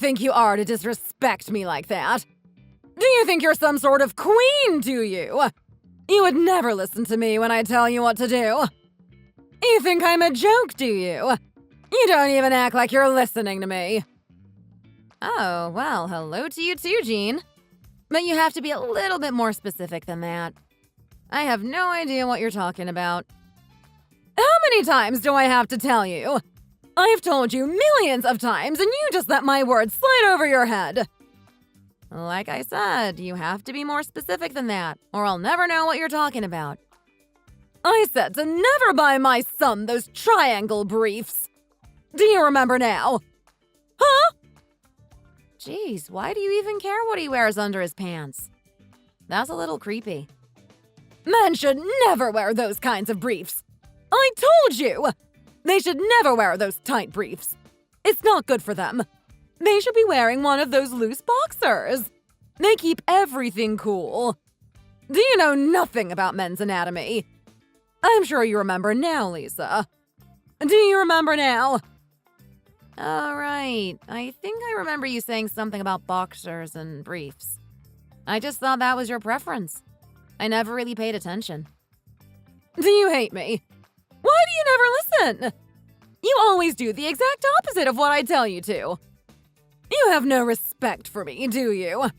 think you are to disrespect me like that? Do you think you're some sort of queen, do you? You would never listen to me when I tell you what to do. You think I'm a joke, do you? You don't even act like you're listening to me. Oh, well, hello to you too, Jean. But you have to be a little bit more specific than that. I have no idea what you're talking about. How many times do I have to tell you? I've told you millions of times, and you just let my words slide over your head. Like I said, you have to be more specific than that, or I'll never know what you're talking about. I said to never buy my son those triangle briefs. Do you remember now? Huh? Jeez, why do you even care what he wears under his pants? That's a little creepy. Men should never wear those kinds of briefs. I told you! They should never wear those tight briefs. It's not good for them. They should be wearing one of those loose boxers. They keep everything cool. Do you know nothing about men's anatomy? I'm sure you remember now, Lisa. Do you remember now? All right. I think I remember you saying something about boxers and briefs. I just thought that was your preference. I never really paid attention. Do you hate me? Why do you never listen? You always do the exact opposite of what I tell you to. You have no respect for me, do you?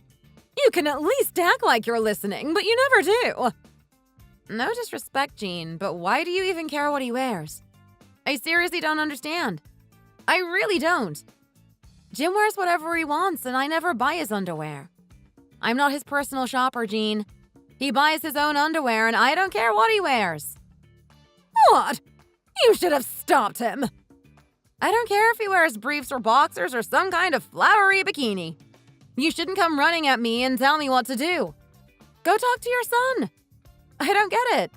You can at least act like you're listening, but you never do. No disrespect, Jean, but why do you even care what he wears? I seriously don't understand. I really don't. Jim wears whatever he wants, and I never buy his underwear. I'm not his personal shopper, Jean. He buys his own underwear, and I don't care what he wears. What? You should have stopped him. I don't care if he wears briefs or boxers or some kind of flowery bikini. You shouldn't come running at me and tell me what to do. Go talk to your son. I don't get it.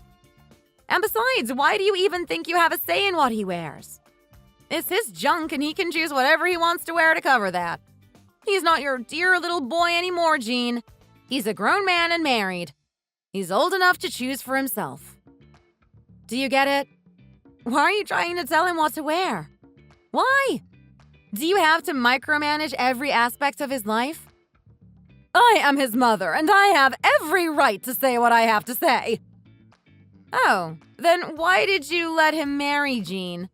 And besides, why do you even think you have a say in what he wears? It's his junk and he can choose whatever he wants to wear to cover that. He's not your dear little boy anymore, Jean. He's a grown man and married. He's old enough to choose for himself. Do you get it? Why are you trying to tell him what to wear? Why? Do you have to micromanage every aspect of his life? I am his mother, and I have every right to say what I have to say. Oh, then why did you let him marry Jean?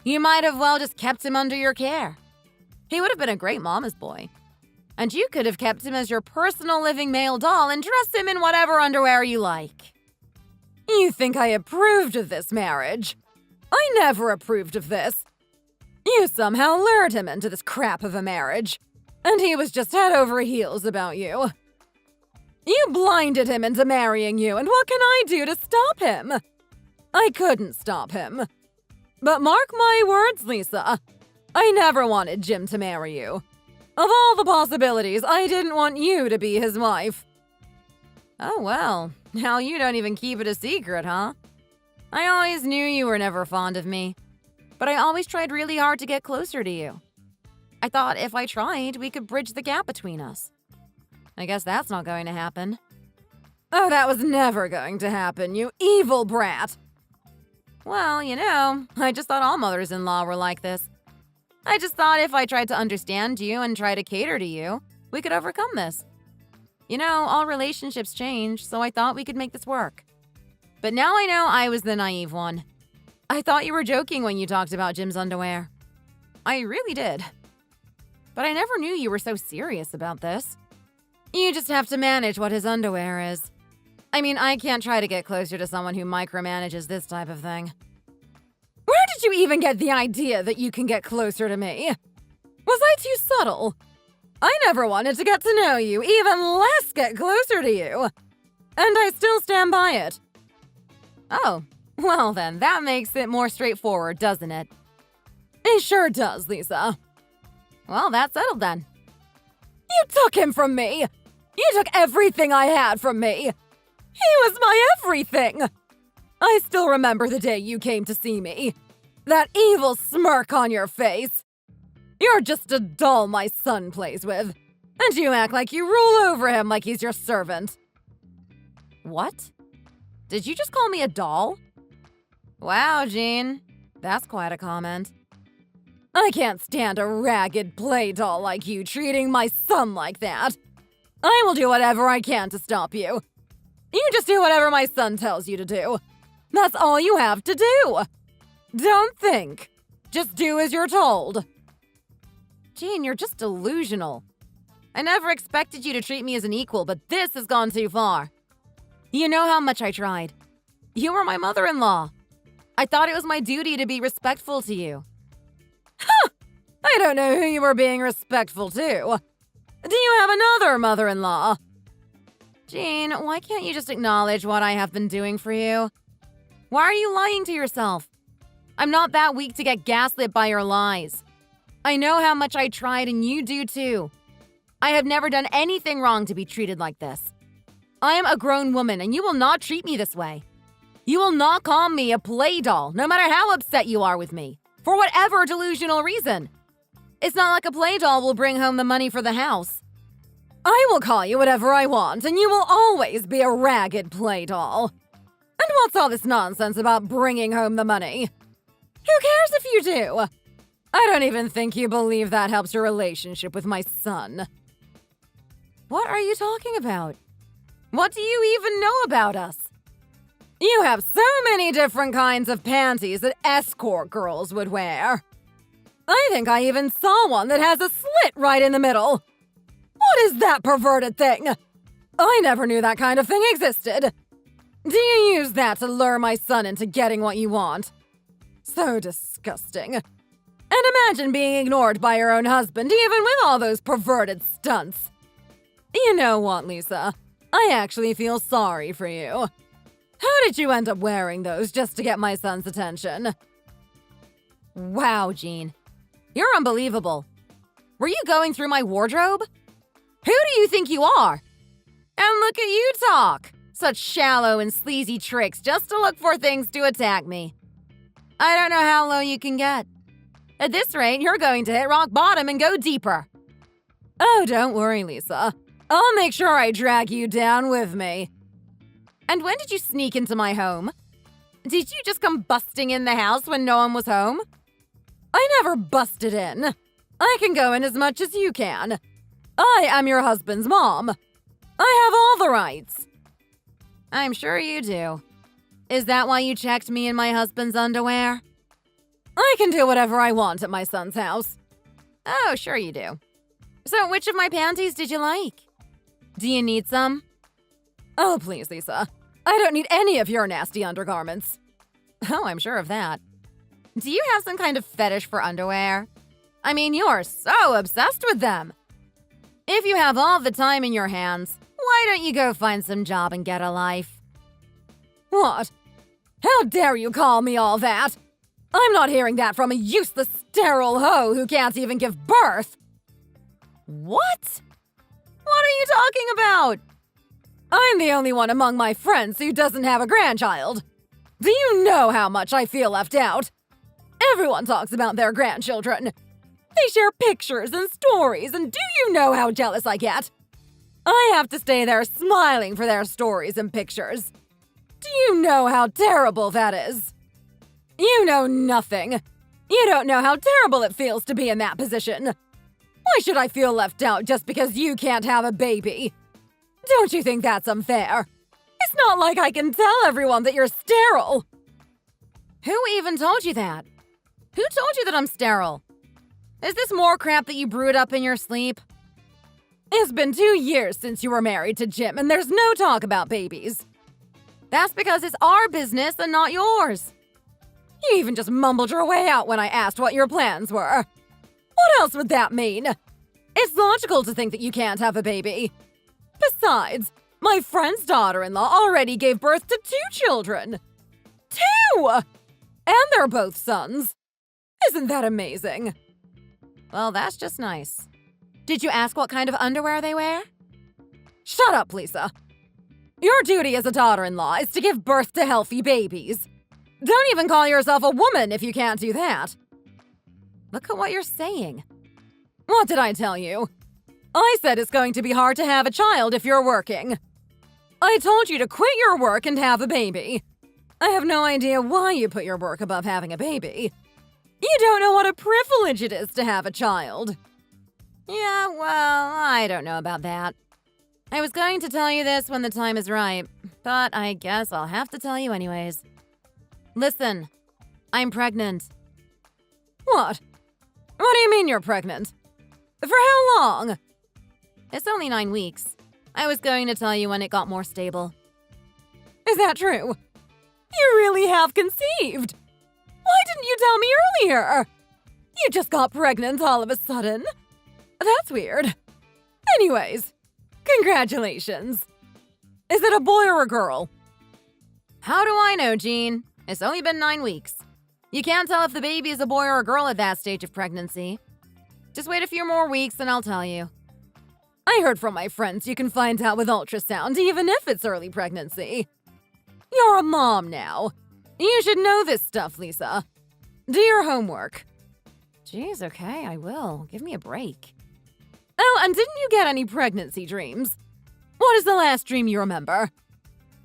You might have well just kept him under your care. He would have been a great mama's boy. And you could have kept him as your personal living male doll and dressed him in whatever underwear you like. You think I approved of this marriage? I never approved of this. You somehow lured him into this crap of a marriage, and he was just head over heels about you. You blinded him into marrying you, and what can I do to stop him? I couldn't stop him. But mark my words, Lisa, I never wanted Jim to marry you. Of all the possibilities, I didn't want you to be his wife. Oh well, now you don't even keep it a secret, huh? I always knew you were never fond of me, but I always tried really hard to get closer to you. I thought if I tried, we could bridge the gap between us. I guess that's not going to happen. Oh, that was never going to happen, you evil brat! Well, you know, I just thought all mothers-in-law were like this. I just thought if I tried to understand you and try to cater to you, we could overcome this. You know, all relationships change, so I thought we could make this work. But now I know I was the naive one. I thought you were joking when you talked about Jim's underwear. I really did. But I never knew you were so serious about this. You just have to manage what his underwear is. I mean, I can't try to get closer to someone who micromanages this type of thing. Where did you even get the idea that you can get closer to me? Was I too subtle? I never wanted to get to know you, even less get closer to you. And I still stand by it. Oh, well then, that makes it more straightforward, doesn't it? It sure does, Lisa. Well, that's settled then. You took him from me! You took everything I had from me! He was my everything! I still remember the day you came to see me. That evil smirk on your face. You're just a doll my son plays with, and you act like you rule over him like he's your servant. What? Did you just call me a doll? Wow, Jean. That's quite a comment. I can't stand a ragged play doll like you treating my son like that. I will do whatever I can to stop you. You just do whatever my son tells you to do. That's all you have to do. Don't think. Just do as you're told. Jean, you're just delusional. I never expected you to treat me as an equal, but this has gone too far. You know how much I tried. You were my mother-in-law. I thought it was my duty to be respectful to you. Huh! I don't know who you were being respectful to. Do you have another mother-in-law? Jean, why can't you just acknowledge what I have been doing for you? Why are you lying to yourself? I'm not that weak to get gaslit by your lies. I know how much I tried and you do too. I have never done anything wrong to be treated like this. I am a grown woman and you will not treat me this way. You will not call me a play doll, no matter how upset you are with me, for whatever delusional reason. It's not like a play doll will bring home the money for the house. I will call you whatever I want, and you will always be a ragged play doll. And what's all this nonsense about bringing home the money? Who cares if you do? I don't even think you believe that helps your relationship with my son. What are you talking about? What do you even know about us? You have so many different kinds of panties that escort girls would wear. I think I even saw one that has a slit right in the middle. What is that perverted thing? I never knew that kind of thing existed. Do you use that to lure my son into getting what you want? So disgusting. And imagine being ignored by your own husband, even with all those perverted stunts. You know what, Lisa? I actually feel sorry for you. How did you end up wearing those just to get my son's attention? Wow, Jean. You're unbelievable. Were you going through my wardrobe? Who do you think you are? And look at you talk. Such shallow and sleazy tricks just to look for things to attack me. I don't know how low you can get. At this rate, you're going to hit rock bottom and go deeper. Oh, don't worry, Lisa. I'll make sure I drag you down with me. And when did you sneak into my home? Did you just come busting in the house when no one was home? I never busted in. I can go in as much as you can. I am your husband's mom. I have all the rights. I'm sure you do. Is that why you checked me in my husband's underwear? I can do whatever I want at my son's house. Oh, sure you do. So which of my panties did you like? Do you need some? Oh, please, Lisa. I don't need any of your nasty undergarments. Oh, I'm sure of that. Do you have some kind of fetish for underwear? I mean, you're so obsessed with them. If you have all the time in your hands, why don't you go find some job and get a life? What? How dare you call me all that? I'm not hearing that from a useless, sterile hoe who can't even give birth. What? What are you talking about? I'm the only one among my friends who doesn't have a grandchild. Do you know how much I feel left out? Everyone talks about their grandchildren. They share pictures and stories, and do you know how jealous I get? I have to stay there smiling for their stories and pictures. Do you know how terrible that is? You know nothing. You don't know how terrible it feels to be in that position. Why should I feel left out just because you can't have a baby? Don't you think that's unfair? It's not like I can tell everyone that you're sterile. Who even told you that? Who told you that I'm sterile? Is this more crap that you brewed up in your sleep? It's been 2 years since you were married to Jim, and there's no talk about babies. That's because it's our business and not yours. You even just mumbled your way out when I asked what your plans were. What else would that mean? It's logical to think that you can't have a baby. Besides, my friend's daughter-in-law already gave birth to 2 children. 2! And they're both sons. Isn't that amazing? Well, that's just nice. Did you ask what kind of underwear they wear? Shut up, Lisa. Your duty as a daughter-in-law is to give birth to healthy babies. Don't even call yourself a woman if you can't do that. Look at what you're saying. What did I tell you? I said it's going to be hard to have a child if you're working. I told you to quit your work and have a baby. I have no idea why you put your work above having a baby. You don't know what a privilege it is to have a child. Yeah, well, I don't know about that. I was going to tell you this when the time is right, but I guess I'll have to tell you anyways. Listen, I'm pregnant. What? What do you mean you're pregnant? For how long? It's only 9 weeks. I was going to tell you when it got more stable. Is that true? You really have conceived. Why didn't you tell me earlier? You just got pregnant all of a sudden. That's weird. Anyways, congratulations. Is it a boy or a girl? How do I know, Jean? It's only been 9 weeks. You can't tell if the baby is a boy or a girl at that stage of pregnancy. Just wait a few more weeks and I'll tell you. I heard from my friends you can find out with ultrasound even if it's early pregnancy. You're a mom now. You should know this stuff, Lisa. Do your homework. Jeez, okay, I will. Give me a break. Oh, and didn't you get any pregnancy dreams? What is the last dream you remember?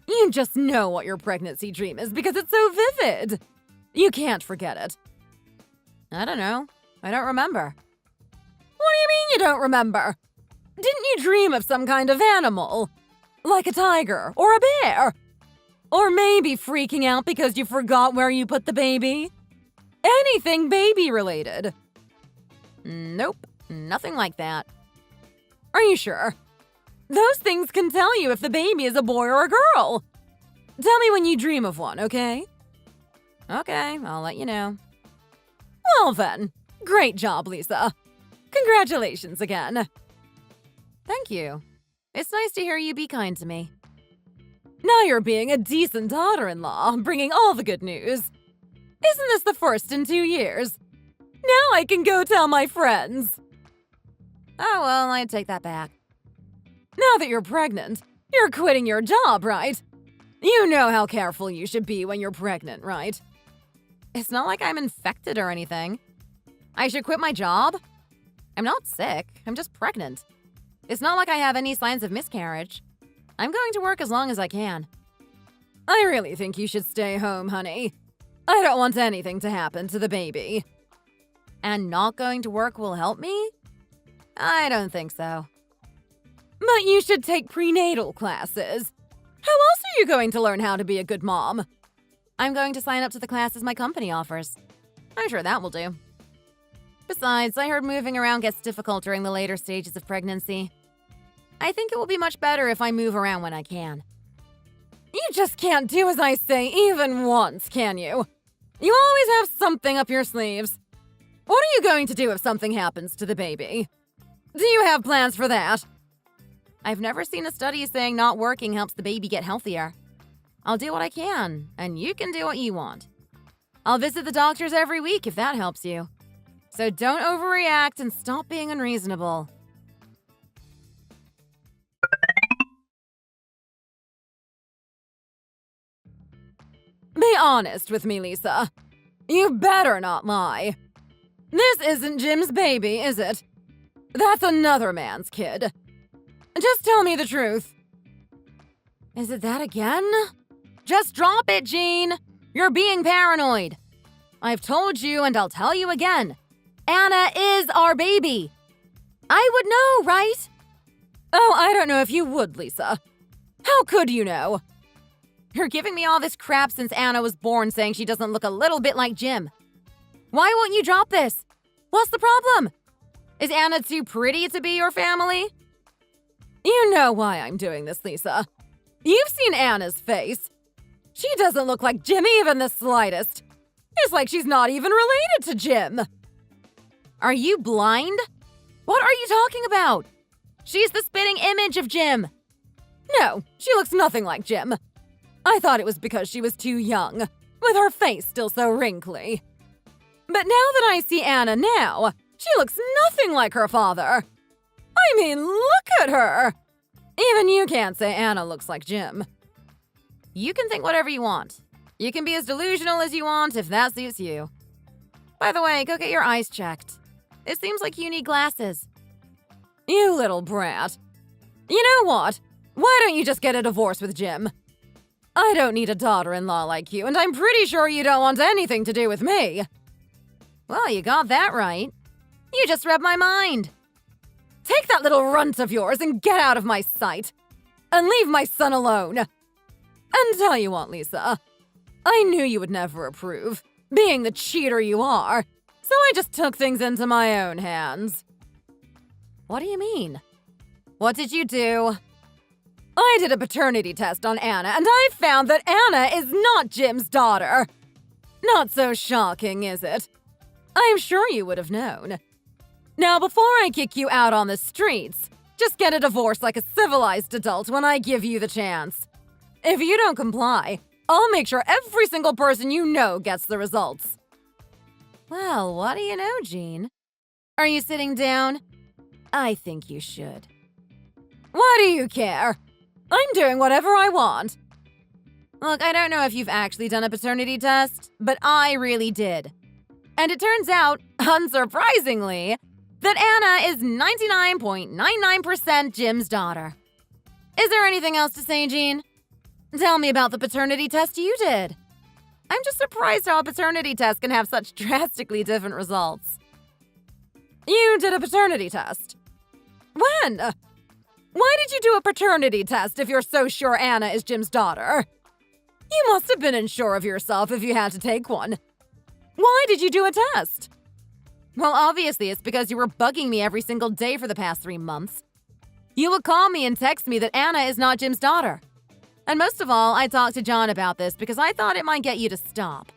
You just know what your pregnancy dream is because it's so vivid. You can't forget it. I don't know. I don't remember. What do you mean you don't remember? Didn't you dream of some kind of animal? Like a tiger or a bear? Or maybe freaking out because you forgot where you put the baby? Anything baby-related? Nope, nothing like that. Are you sure? Those things can tell you if the baby is a boy or a girl. Tell me when you dream of one, okay? Okay, I'll let you know. Well then, great job, Lisa. Congratulations again. Thank you. It's nice to hear you be kind to me. Now you're being a decent daughter-in-law, bringing all the good news. Isn't this the first in 2 years? Now I can go tell my friends. Oh, well, I take that back. Now that you're pregnant, you're quitting your job, right? You know how careful you should be when you're pregnant, right? It's not like I'm infected or anything. I should quit my job? I'm not sick, I'm just pregnant. It's not like I have any signs of miscarriage. I'm going to work as long as I can. I really think you should stay home, honey. I don't want anything to happen to the baby. And not going to work will help me? I don't think so. But you should take prenatal classes. How else are you going to learn how to be a good mom? I'm going to sign up to the classes my company offers. I'm sure that will do. Besides, I heard moving around gets difficult during the later stages of pregnancy. I think it will be much better if I move around when I can. You just can't do as I say even once, can you? You always have something up your sleeves. What are you going to do if something happens to the baby? Do you have plans for that? I've never seen a study saying not working helps the baby get healthier. I'll do what I can, and you can do what you want. I'll visit the doctors every week if that helps you. So don't overreact and stop being unreasonable. Be honest with me, Lisa. You better not lie. This isn't Jim's baby, is it? That's another man's kid. Just tell me the truth. Is it that again? Just drop it, Jean. You're being paranoid. I've told you and I'll tell you again. Anna is our baby. I would know, right? Oh, I don't know if you would, Lisa. How could you know? You're giving me all this crap since Anna was born saying she doesn't look a little bit like Jim. Why won't you drop this? What's the problem? Is Anna too pretty to be your family? You know why I'm doing this, Lisa. You've seen Anna's face. She doesn't look like Jim even the slightest. It's like she's not even related to Jim. Are you blind? What are you talking about? She's the spitting image of Jim. No, she looks nothing like Jim. I thought it was because she was too young, with her face still so wrinkly. But now that I see Anna now, she looks nothing like her father. I mean, look at her! Even you can't say Anna looks like Jim. You can think whatever you want. You can be as delusional as you want if that suits you. By the way, go get your eyes checked. It seems like you need glasses. You little brat. You know what? Why don't you just get a divorce with Jim? I don't need a daughter-in-law like you, and I'm pretty sure you don't want anything to do with me. Well, you got that right. You just read my mind. Take that little runt of yours and get out of my sight. And leave my son alone. And tell you what, Lisa. I knew you would never approve, being the cheater you are. So I just took things into my own hands. What do you mean? What did you do? I did a paternity test on Anna, and I found that Anna is not Jim's daughter. Not so shocking, is it? I'm sure you would have known. Now, before I kick you out on the streets, just get a divorce like a civilized adult when I give you the chance. If you don't comply, I'll make sure every single person you know gets the results. Well, what do you know, Jean? Are you sitting down? I think you should. Why do you care? I'm doing whatever I want. Look, I don't know if you've actually done a paternity test, but I really did. And it turns out, unsurprisingly, that Anna is 99.99% Jim's daughter. Is there anything else to say, Jean? Tell me about the paternity test you did. I'm just surprised how a paternity test can have such drastically different results. You did a paternity test? When? Why did you do a paternity test if you're so sure Anna is Jim's daughter? You must have been unsure of yourself if you had to take one. Why did you do a test? Well, obviously it's because you were bugging me every single day for the past 3 months. You would call me and text me that Anna is not Jim's daughter. And most of all, I talked to John about this because I thought it might get you to stop.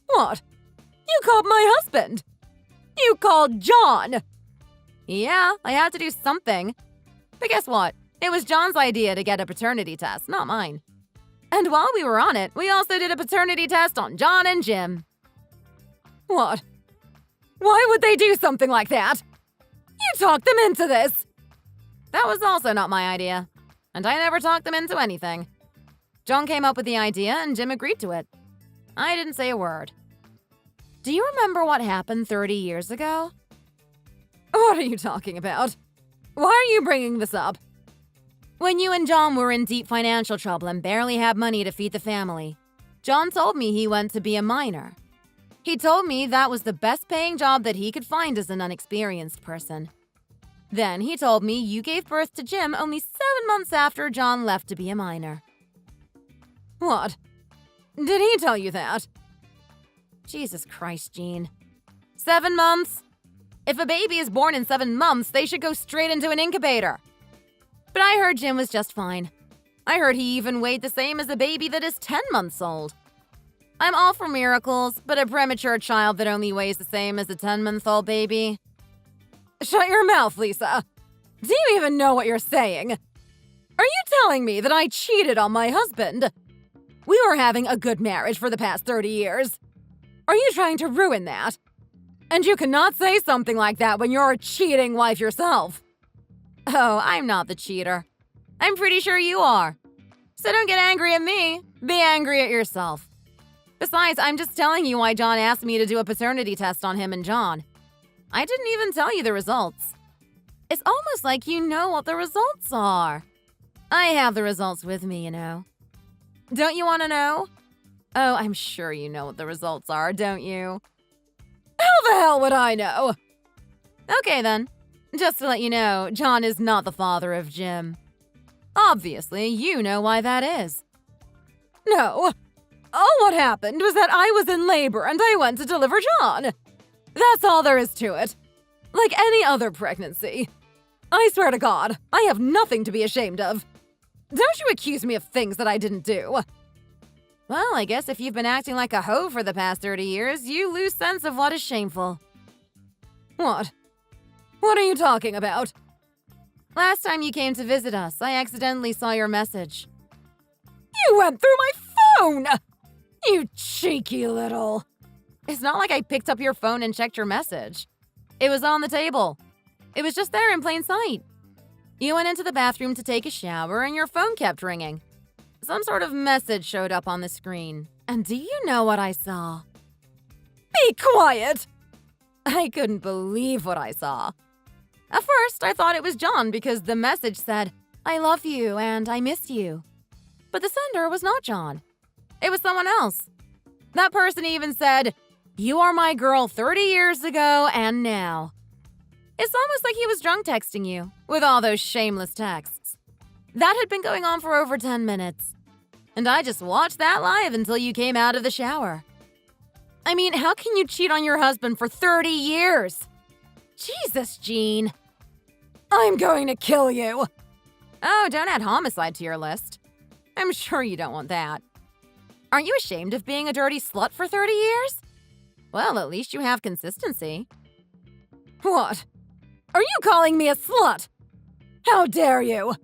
What? You called my husband? You called John? Yeah, I had to do something. But guess what? It was John's idea to get a paternity test, not mine. And while we were on it, we also did a paternity test on John and Jim. What? Why would they do something like that? You talked them into this. That was also not my idea. And I never talked them into anything. John came up with the idea and Jim agreed to it. I didn't say a word. Do you remember what happened 30 years ago? What are you talking about? Why are you bringing this up? When you and John were in deep financial trouble and barely had money to feed the family, John told me he went to be a miner. He told me that was the best paying job that he could find as an unexperienced person. Then he told me you gave birth to Jim only 7 months after John left to be a miner. What? Did he tell you that? Jesus Christ, Jean. 7 months? If a baby is born in 7 months, they should go straight into an incubator. But I heard Jim was just fine. I heard he even weighed the same as a baby that is 10 months old. I'm all for miracles, but a premature child that only weighs the same as a 10-month-old baby. Shut your mouth, Lisa. Do you even know what you're saying? Are you telling me that I cheated on my husband? We were having a good marriage for the past 30 years. Are you trying to ruin that? And you cannot say something like that when you're a cheating wife yourself. Oh, I'm not the cheater. I'm pretty sure you are. So don't get angry at me. Be angry at yourself. Besides, I'm just telling you why John asked me to do a paternity test on him and John. I didn't even tell you the results. It's almost like you know what the results are. I have the results with me, you know. Don't you want to know? Oh, I'm sure you know what the results are, don't you? How the hell would I know? Okay then. Just to let you know, John is not the father of Jim. Obviously, you know why that is. No. All what happened was that I was in labor and I went to deliver John. That's all there is to it. Like any other pregnancy. I swear to God, I have nothing to be ashamed of. Don't you accuse me of things that I didn't do. Well, I guess if you've been acting like a hoe for the past 30 years, you lose sense of what is shameful. What? What are you talking about? Last time you came to visit us, I accidentally saw your message. You went through my phone! You cheeky little... It's not like I picked up your phone and checked your message. It was on the table. It was just there in plain sight. You went into the bathroom to take a shower and your phone kept ringing. Some sort of message showed up on the screen. And do you know what I saw? Be quiet! I couldn't believe what I saw. At first, I thought it was John because the message said, "I love you and I miss you." But the sender was not John. It was someone else. That person even said, You are my girl 30 years ago and now. It's almost like he was drunk texting you, with all those shameless texts. That had been going on for over 10 minutes. And I just watched that live until you came out of the shower. I mean, how can you cheat on your husband for 30 years? Jesus, Jean. I'm going to kill you. Oh, don't add homicide to your list. I'm sure you don't want that. Aren't you ashamed of being a dirty slut for 30 years? Well, at least you have consistency. What? Are you calling me a slut? How dare you?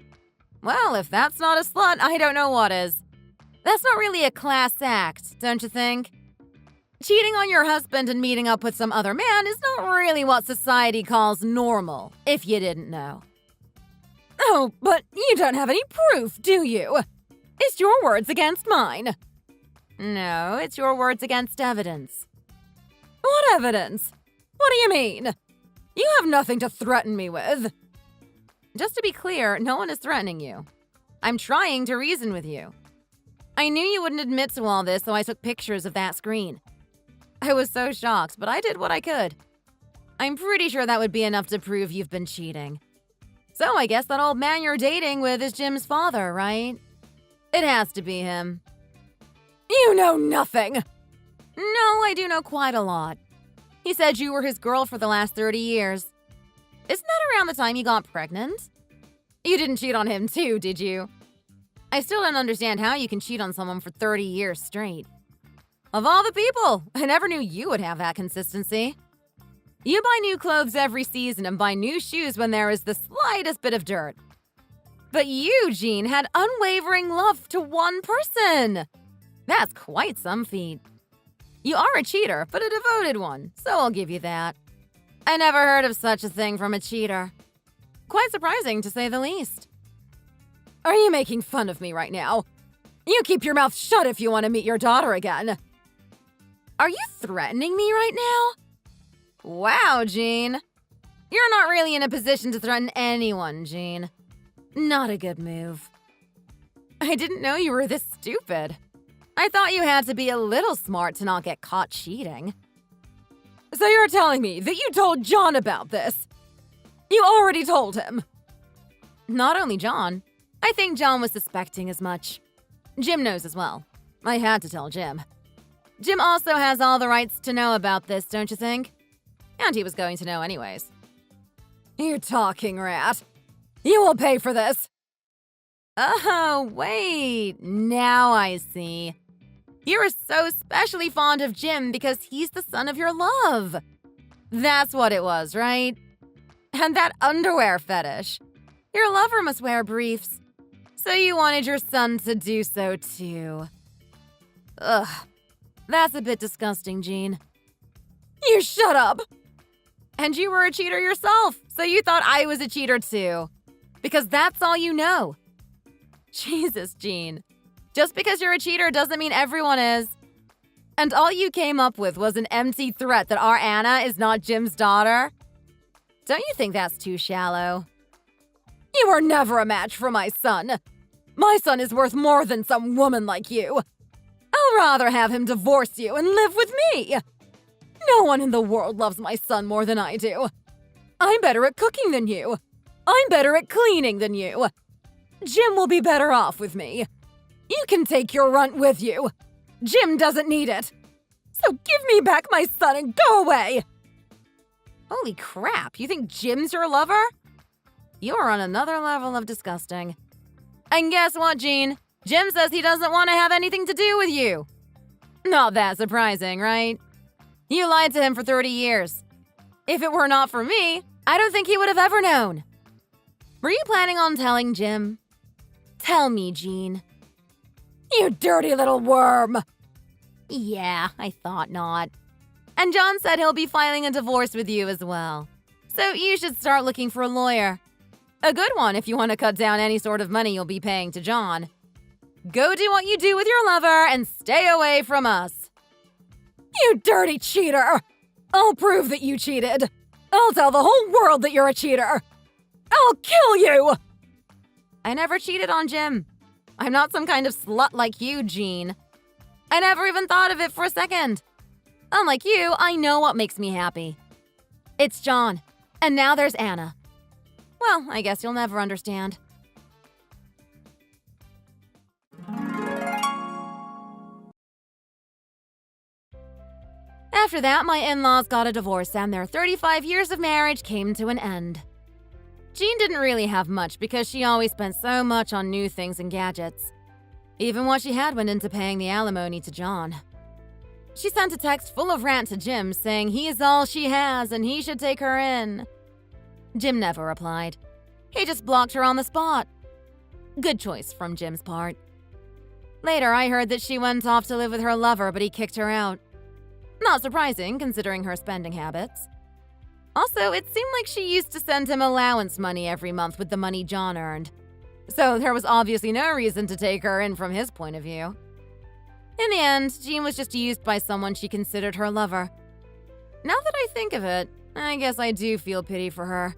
Well, if that's not a slut, I don't know what is. That's not really a class act, don't you think? Cheating on your husband and meeting up with some other man is not really what society calls normal, if you didn't know. Oh, but you don't have any proof, do you? It's your words against mine. No, it's your words against evidence. What evidence? What do you mean? You have nothing to threaten me with. Just to be clear, no one is threatening you. I'm trying to reason with you. I knew you wouldn't admit to all this, so I took pictures of that screen. I was so shocked, but I did what I could. I'm pretty sure that would be enough to prove you've been cheating. So I guess that old man you're dating with is Jim's father, right? It has to be him. You know nothing! No, I do know quite a lot. He said you were his girl for the last 30 years. Isn't that around the time you got pregnant? You didn't cheat on him too, did you? I still don't understand how you can cheat on someone for 30 years straight. Of all the people, I never knew you would have that consistency. You buy new clothes every season and buy new shoes when there is the slightest bit of dirt. But you, Jean, had unwavering love to one person. That's quite some feat. You are a cheater, but a devoted one, so I'll give you that. I never heard of such a thing from a cheater. Quite surprising, to say the least. Are you making fun of me right now? You keep your mouth shut if you want to meet your daughter again. Are you threatening me right now? Wow, Jean. You're not really in a position to threaten anyone, Jean. Not a good move. I didn't know you were this stupid. I thought you had to be a little smart to not get caught cheating. So you're telling me that you told John about this? You already told him. Not only John. I think John was suspecting as much. Jim knows as well. I had to tell Jim. Jim also has all the rights to know about this, don't you think? And he was going to know anyways. You talking rat. You will pay for this. Oh, wait. Now I see. You are so especially fond of Jim because he's the son of your love. That's what it was, right? And that underwear fetish. Your lover must wear briefs. So you wanted your son to do so too. Ugh. That's a bit disgusting, Jean. You shut up! And you were a cheater yourself, so you thought I was a cheater too. Because that's all you know. Jesus, Jean. Just because you're a cheater doesn't mean everyone is. And all you came up with was an empty threat that our Anna is not Jim's daughter? Don't you think that's too shallow? You were never a match for my son. My son is worth more than some woman like you. I'll rather have him divorce you and live with me. No one in the world loves my son more than I do. I'm better at cooking than you. I'm better at cleaning than you. Jim will be better off with me. You can take your runt with you. Jim doesn't need it. So give me back my son and go away. Holy crap, you think Jim's your lover? You're on another level of disgusting. And guess what, Jean? Jim says he doesn't want to have anything to do with you. Not that surprising, right? You lied to him for 30 years. If it were not for me, I don't think he would have ever known. Were you planning on telling Jim? Tell me, Jean. You dirty little worm! Yeah, I thought not. And John said he'll be filing a divorce with you as well. So you should start looking for a lawyer. A good one if you want to cut down any sort of money you'll be paying to John. Go do what you do with your lover and stay away from us. You dirty cheater! I'll prove that you cheated. I'll tell the whole world that you're a cheater. I'll kill you! I never cheated on Jim. I'm not some kind of slut like you, Jean. I never even thought of it for a second. Unlike you, I know what makes me happy. It's John. And now there's Anna. Well, I guess you'll never understand. After that, my in-laws got a divorce and their 35 years of marriage came to an end. Jean didn't really have much because she always spent so much on new things and gadgets. Even what she had went into paying the alimony to John. She sent a text full of rant to Jim saying he is all she has and he should take her in. Jim never replied. He just blocked her on the spot. Good choice from Jim's part. Later, I heard that she went off to live with her lover, but he kicked her out. Not surprising, considering her spending habits. Also, it seemed like she used to send him allowance money every month with the money John earned. So there was obviously no reason to take her in from his point of view. In the end, Jean was just used by someone she considered her lover. Now that I think of it, I guess I do feel pity for her.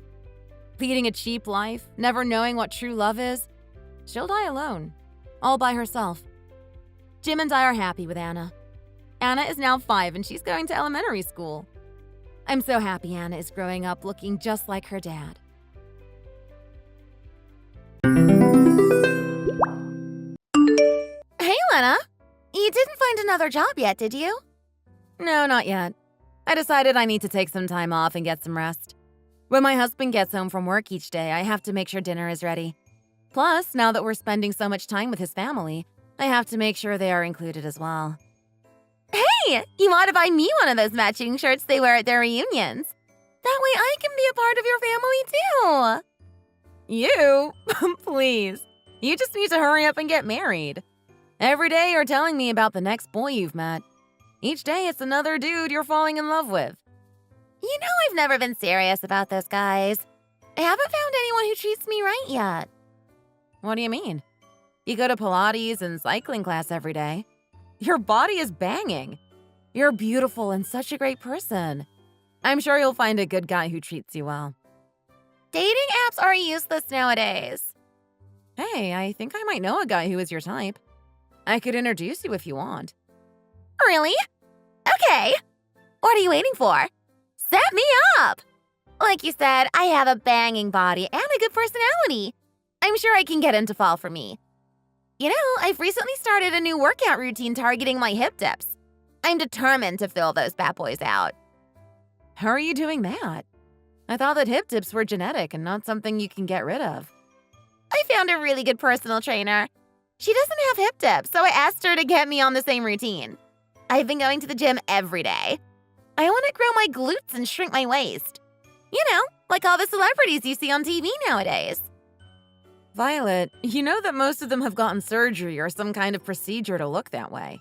Leading a cheap life, never knowing what true love is, she'll die alone, all by herself. Jim and I are happy with Anna. Anna is now 5 and she's going to elementary school. I'm so happy Anna is growing up looking just like her dad. Hey, Lena. You didn't find another job yet, did you? No, not yet. I decided I need to take some time off and get some rest. When my husband gets home from work each day, I have to make sure dinner is ready. Plus, now that we're spending so much time with his family, I have to make sure they are included as well. Hey, you want to buy me one of those matching shirts they wear at their reunions? That way I can be a part of your family too. You? Please. You just need to hurry up and get married. Every day you're telling me about the next boy you've met. Each day it's another dude you're falling in love with. You know I've never been serious about those guys. I haven't found anyone who treats me right yet. What do you mean? You go to Pilates and cycling class every day. Your body is banging. You're beautiful and such a great person. I'm sure you'll find a good guy who treats you well. Dating apps are useless nowadays. Hey, I think I might know a guy who is your type. I could introduce you if you want. Really? Okay. What are you waiting for? Set me up! Like you said, I have a banging body and a good personality. I'm sure I can get him to fall for me. You know, I've recently started a new workout routine targeting my hip dips. I'm determined to fill those bad boys out. How are you doing that? I thought that hip dips were genetic and not something you can get rid of. I found a really good personal trainer. She doesn't have hip dips, so I asked her to get me on the same routine. I've been going to the gym every day. I want to grow my glutes and shrink my waist. You know, like all the celebrities you see on TV nowadays. Violet, you know that most of them have gotten surgery or some kind of procedure to look that way.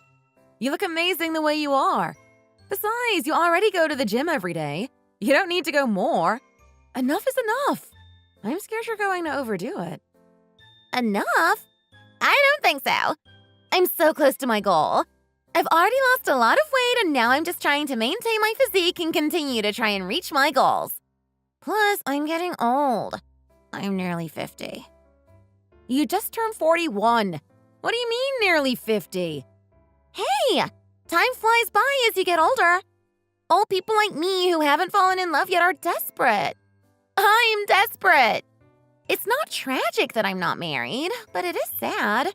You look amazing the way you are. Besides, you already go to the gym every day. You don't need to go more. Enough is enough. I'm scared you're going to overdo it. Enough? I don't think so. I'm so close to my goal. I've already lost a lot of weight and now I'm just trying to maintain my physique and continue to try and reach my goals. Plus, I'm getting old. I'm nearly 50. You just turned 41. What do you mean nearly 50? Hey, time flies by as you get older. Old people like me who haven't fallen in love yet are desperate. I'm desperate. It's not tragic that I'm not married, but it is sad.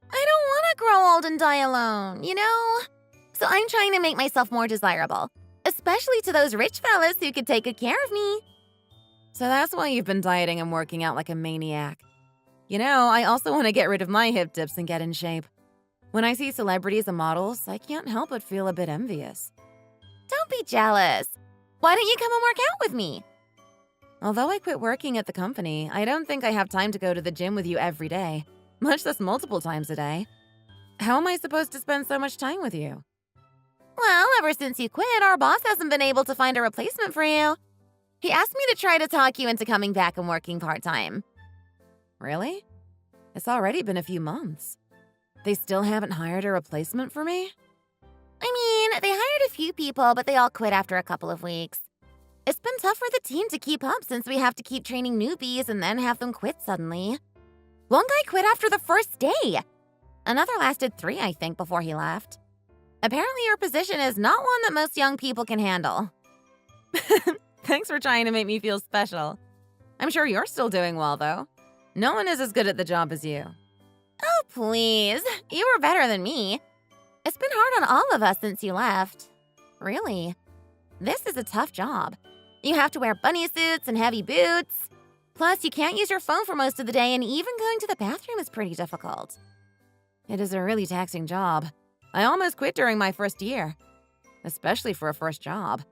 I don't want to grow old and die alone, you know? So I'm trying to make myself more desirable, especially to those rich fellas who could take good care of me. So that's why you've been dieting and working out like a maniac. You know, I also want to get rid of my hip dips and get in shape. When I see celebrities and models, I can't help but feel a bit envious. Don't be jealous. Why don't you come and work out with me? Although I quit working at the company, I don't think I have time to go to the gym with you every day, much less multiple times a day. How am I supposed to spend so much time with you? Well, ever since you quit, our boss hasn't been able to find a replacement for you. He asked me to try to talk you into coming back and working part-time. Really? It's already been a few months. They still haven't hired a replacement for me? I mean, they hired a few people, but they all quit after a couple of weeks. It's been tough for the team to keep up since we have to keep training newbies and then have them quit suddenly. One guy quit after the first day. Another lasted 3, I think, before he left. Apparently your position is not one that most young people can handle. Thanks for trying to make me feel special. I'm sure you're still doing well, though. No one is as good at the job as you. Oh, please. You were better than me. It's been hard on all of us since you left. Really. This is a tough job. You have to wear bunny suits and heavy boots. Plus, you can't use your phone for most of the day, and even going to the bathroom is pretty difficult. It is a really taxing job. I almost quit during my first year, especially for a first job.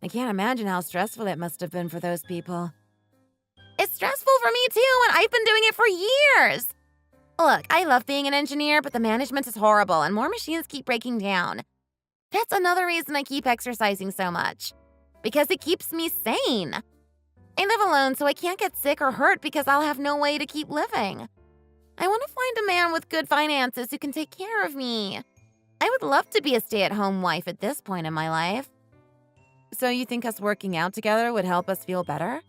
I can't imagine how stressful it must have been for those people. It's stressful for me too, and I've been doing it for years. Look, I love being an engineer, but the management is horrible, and more machines keep breaking down. That's another reason I keep exercising so much. Because it keeps me sane. I live alone, so I can't get sick or hurt because I'll have no way to keep living. I want to find a man with good finances who can take care of me. I would love to be a stay-at-home wife at this point in my life. So you think us working out together would help us feel better?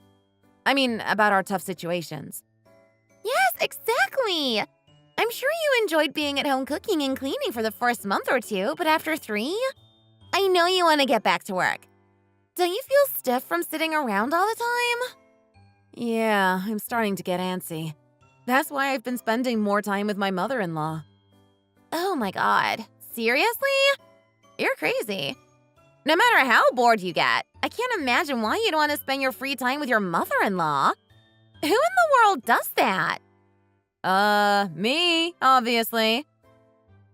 I mean, about our tough situations. Yes, exactly. I'm sure you enjoyed being at home cooking and cleaning for the first month or two, but after 3, I know you want to get back to work. Don't you feel stiff from sitting around all the time? Yeah, I'm starting to get antsy. That's why I've been spending more time with my mother-in-law. Oh my god. Seriously? You're crazy. No matter how bored you get, I can't imagine why you'd want to spend your free time with your mother-in-law. Who in the world does that? Me, obviously.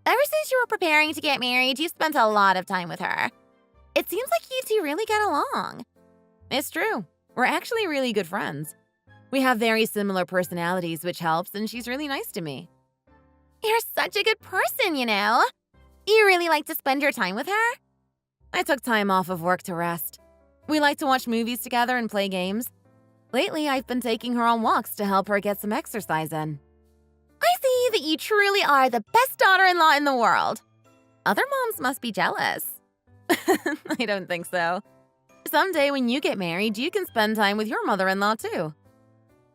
Ever since you were preparing to get married, you spent a lot of time with her. It seems like you two really get along. It's true. We're actually really good friends. We have very similar personalities, which helps, and she's really nice to me. You're such a good person, you know. You really like to spend your time with her? I took time off of work to rest. We like to watch movies together and play games. Lately, I've been taking her on walks to help her get some exercise in. I see that you truly are the best daughter-in-law in the world. Other moms must be jealous. I don't think so. Someday when you get married, you can spend time with your mother-in-law too.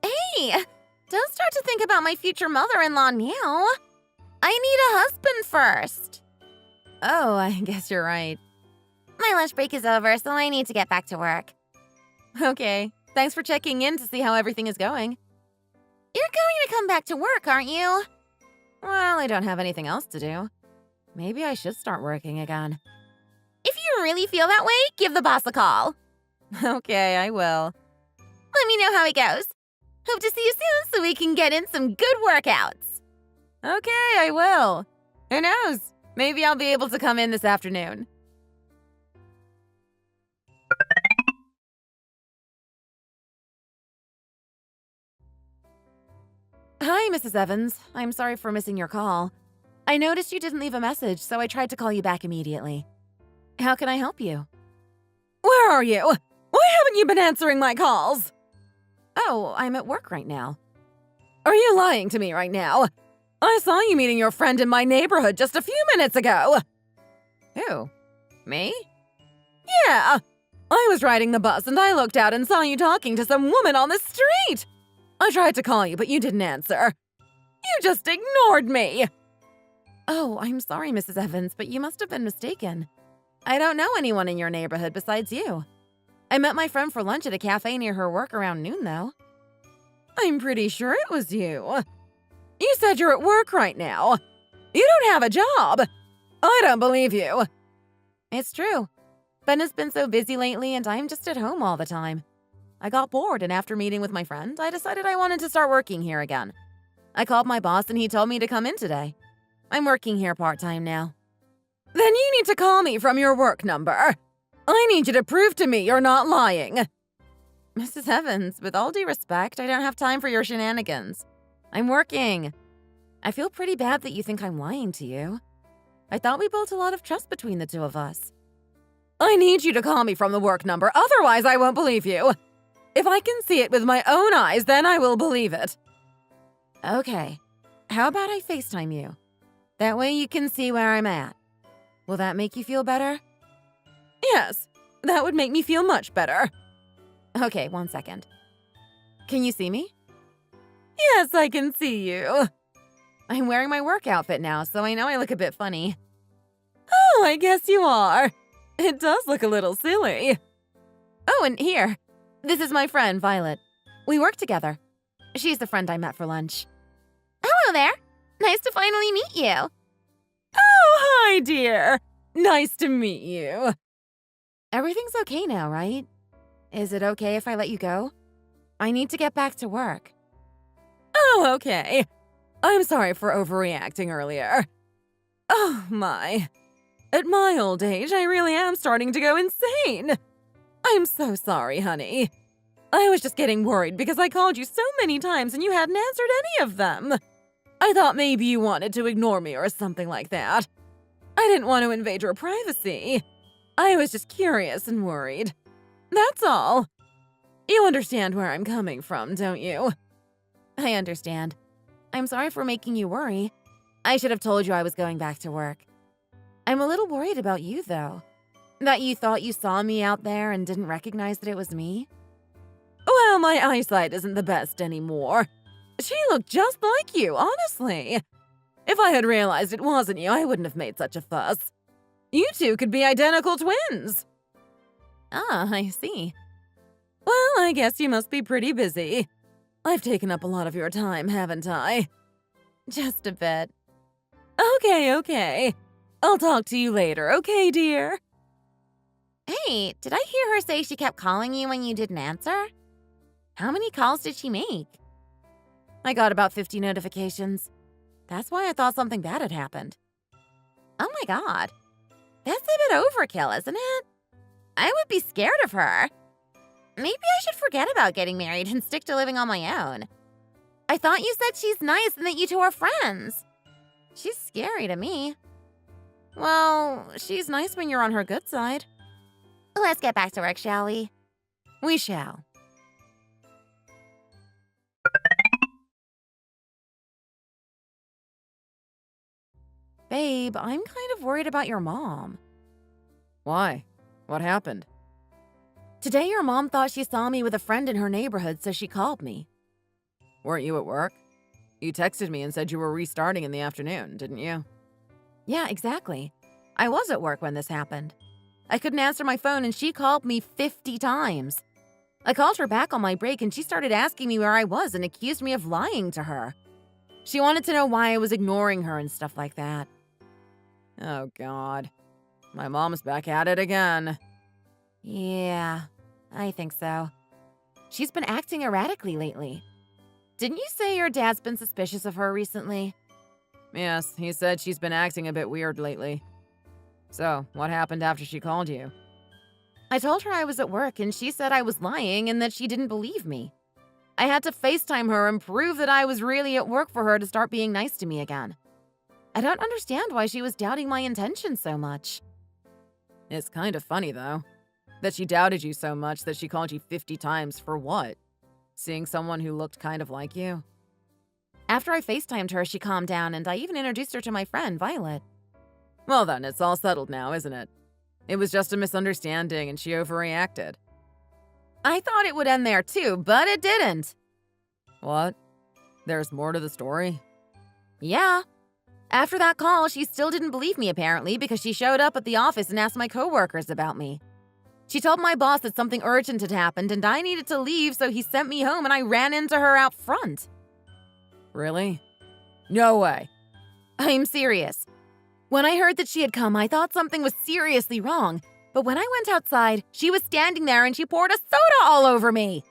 Hey, don't start to think about my future mother-in-law now. I need a husband first. Oh, I guess you're right. My lunch break is over, so I need to get back to work. Okay, thanks for checking in to see how everything is going. You're going to come back to work, aren't you? Well, I don't have anything else to do. Maybe I should start working again. If you really feel that way, give the boss a call. Okay, I will. Let me know how it goes. Hope to see you soon so we can get in some good workouts. Okay, I will. Who knows? Maybe I'll be able to come in this afternoon. Hi, Mrs. Evans. I'm sorry for missing your call. I noticed you didn't leave a message, so I tried to call you back immediately. How can I help you? Where are you? Why haven't you been answering my calls? Oh, I'm at work right now. Are you lying to me right now? I saw you meeting your friend in my neighborhood just a few minutes ago. Who? Me? Yeah. I was riding the bus and I looked out and saw you talking to some woman on the street. I tried to call you, but you didn't answer. You just ignored me. Oh, I'm sorry, Mrs. Evans, but you must have been mistaken. I don't know anyone in your neighborhood besides you. I met my friend for lunch at a cafe near her work around noon, though. I'm pretty sure it was you. You said you're at work right now. You don't have a job. I don't believe you. It's true. Ben has been so busy lately, and I'm just at home all the time. I got bored, and after meeting with my friend, I decided I wanted to start working here again. I called my boss, and he told me to come in today. I'm working here part-time now. Then you need to call me from your work number. I need you to prove to me you're not lying. Mrs. Evans, with all due respect, I don't have time for your shenanigans. I'm working. I feel pretty bad that you think I'm lying to you. I thought we built a lot of trust between the two of us. I need you to call me from the work number, otherwise I won't believe you. If I can see it with my own eyes, then I will believe it. Okay, how about I FaceTime you? That way you can see where I'm at. Will that make you feel better? Yes, that would make me feel much better. Okay, 1 second. Can you see me? Yes, I can see you. I'm wearing my work outfit now, so I know I look a bit funny. Oh, I guess you are. It does look a little silly. Oh, and here. This is my friend, Violet. We work together. She's the friend I met for lunch. Hello there. Nice to finally meet you. Oh, hi, dear. Nice to meet you. Everything's okay now, right? Is it okay if I let you go? I need to get back to work. Oh, okay. I'm sorry for overreacting earlier. Oh, my. At my old age, I really am starting to go insane. I'm so sorry, honey. I was just getting worried because I called you so many times and you hadn't answered any of them. I thought maybe you wanted to ignore me or something like that. I didn't want to invade your privacy. I was just curious and worried. That's all. You understand where I'm coming from, don't you? I understand. I'm sorry for making you worry. I should have told you I was going back to work. I'm a little worried about you, though. That you thought you saw me out there and didn't recognize that it was me. Well, my eyesight isn't the best anymore. She looked just like you, honestly. If I had realized it wasn't you, I wouldn't have made such a fuss. You two could be identical twins. Ah, I see. Well, I guess you must be pretty busy. I've taken up a lot of your time, haven't I? Just a bit. Okay. I'll talk to you later, okay, dear? Hey, did I hear her say she kept calling you when you didn't answer? How many calls did she make? I got about 50 notifications. That's why I thought something bad had happened. Oh my god. That's a bit overkill, isn't it? I would be scared of her. Maybe I should forget about getting married and stick to living on my own. I thought you said she's nice and that you two are friends. She's scary to me. Well, she's nice when you're on her good side. Let's get back to work, shall we? We shall. Babe, I'm kind of worried about your mom. Why? What happened? Today your mom thought she saw me with a friend in her neighborhood, so she called me. Weren't you at work? You texted me and said you were restarting in the afternoon, didn't you? Yeah, exactly. I was at work when this happened. I couldn't answer my phone and she called me 50 times. I called her back on my break and she started asking me where I was and accused me of lying to her. She wanted to know why I was ignoring her and stuff like that. Oh, God. My mom's back at it again. Yeah, I think so. She's been acting erratically lately. Didn't you say your dad's been suspicious of her recently? Yes, he said she's been acting a bit weird lately. So, what happened after she called you? I told her I was at work and she said I was lying and that she didn't believe me. I had to FaceTime her and prove that I was really at work for her to start being nice to me again. I don't understand why she was doubting my intentions so much. It's kind of funny, though, that she doubted you so much that she called you 50 times for what? Seeing someone who looked kind of like you? After I FaceTimed her, she calmed down and I even introduced her to my friend, Violet. Well then, it's all settled now, isn't it? It was just a misunderstanding and she overreacted. I thought it would end there too, but it didn't. What? There's more to the story? Yeah. After that call, she still didn't believe me apparently because she showed up at the office and asked my coworkers about me. She told my boss that something urgent had happened and I needed to leave, so he sent me home and I ran into her out front. Really? No way. I'm serious. When I heard that she had come, I thought something was seriously wrong. But when I went outside, she was standing there and she poured a soda all over me.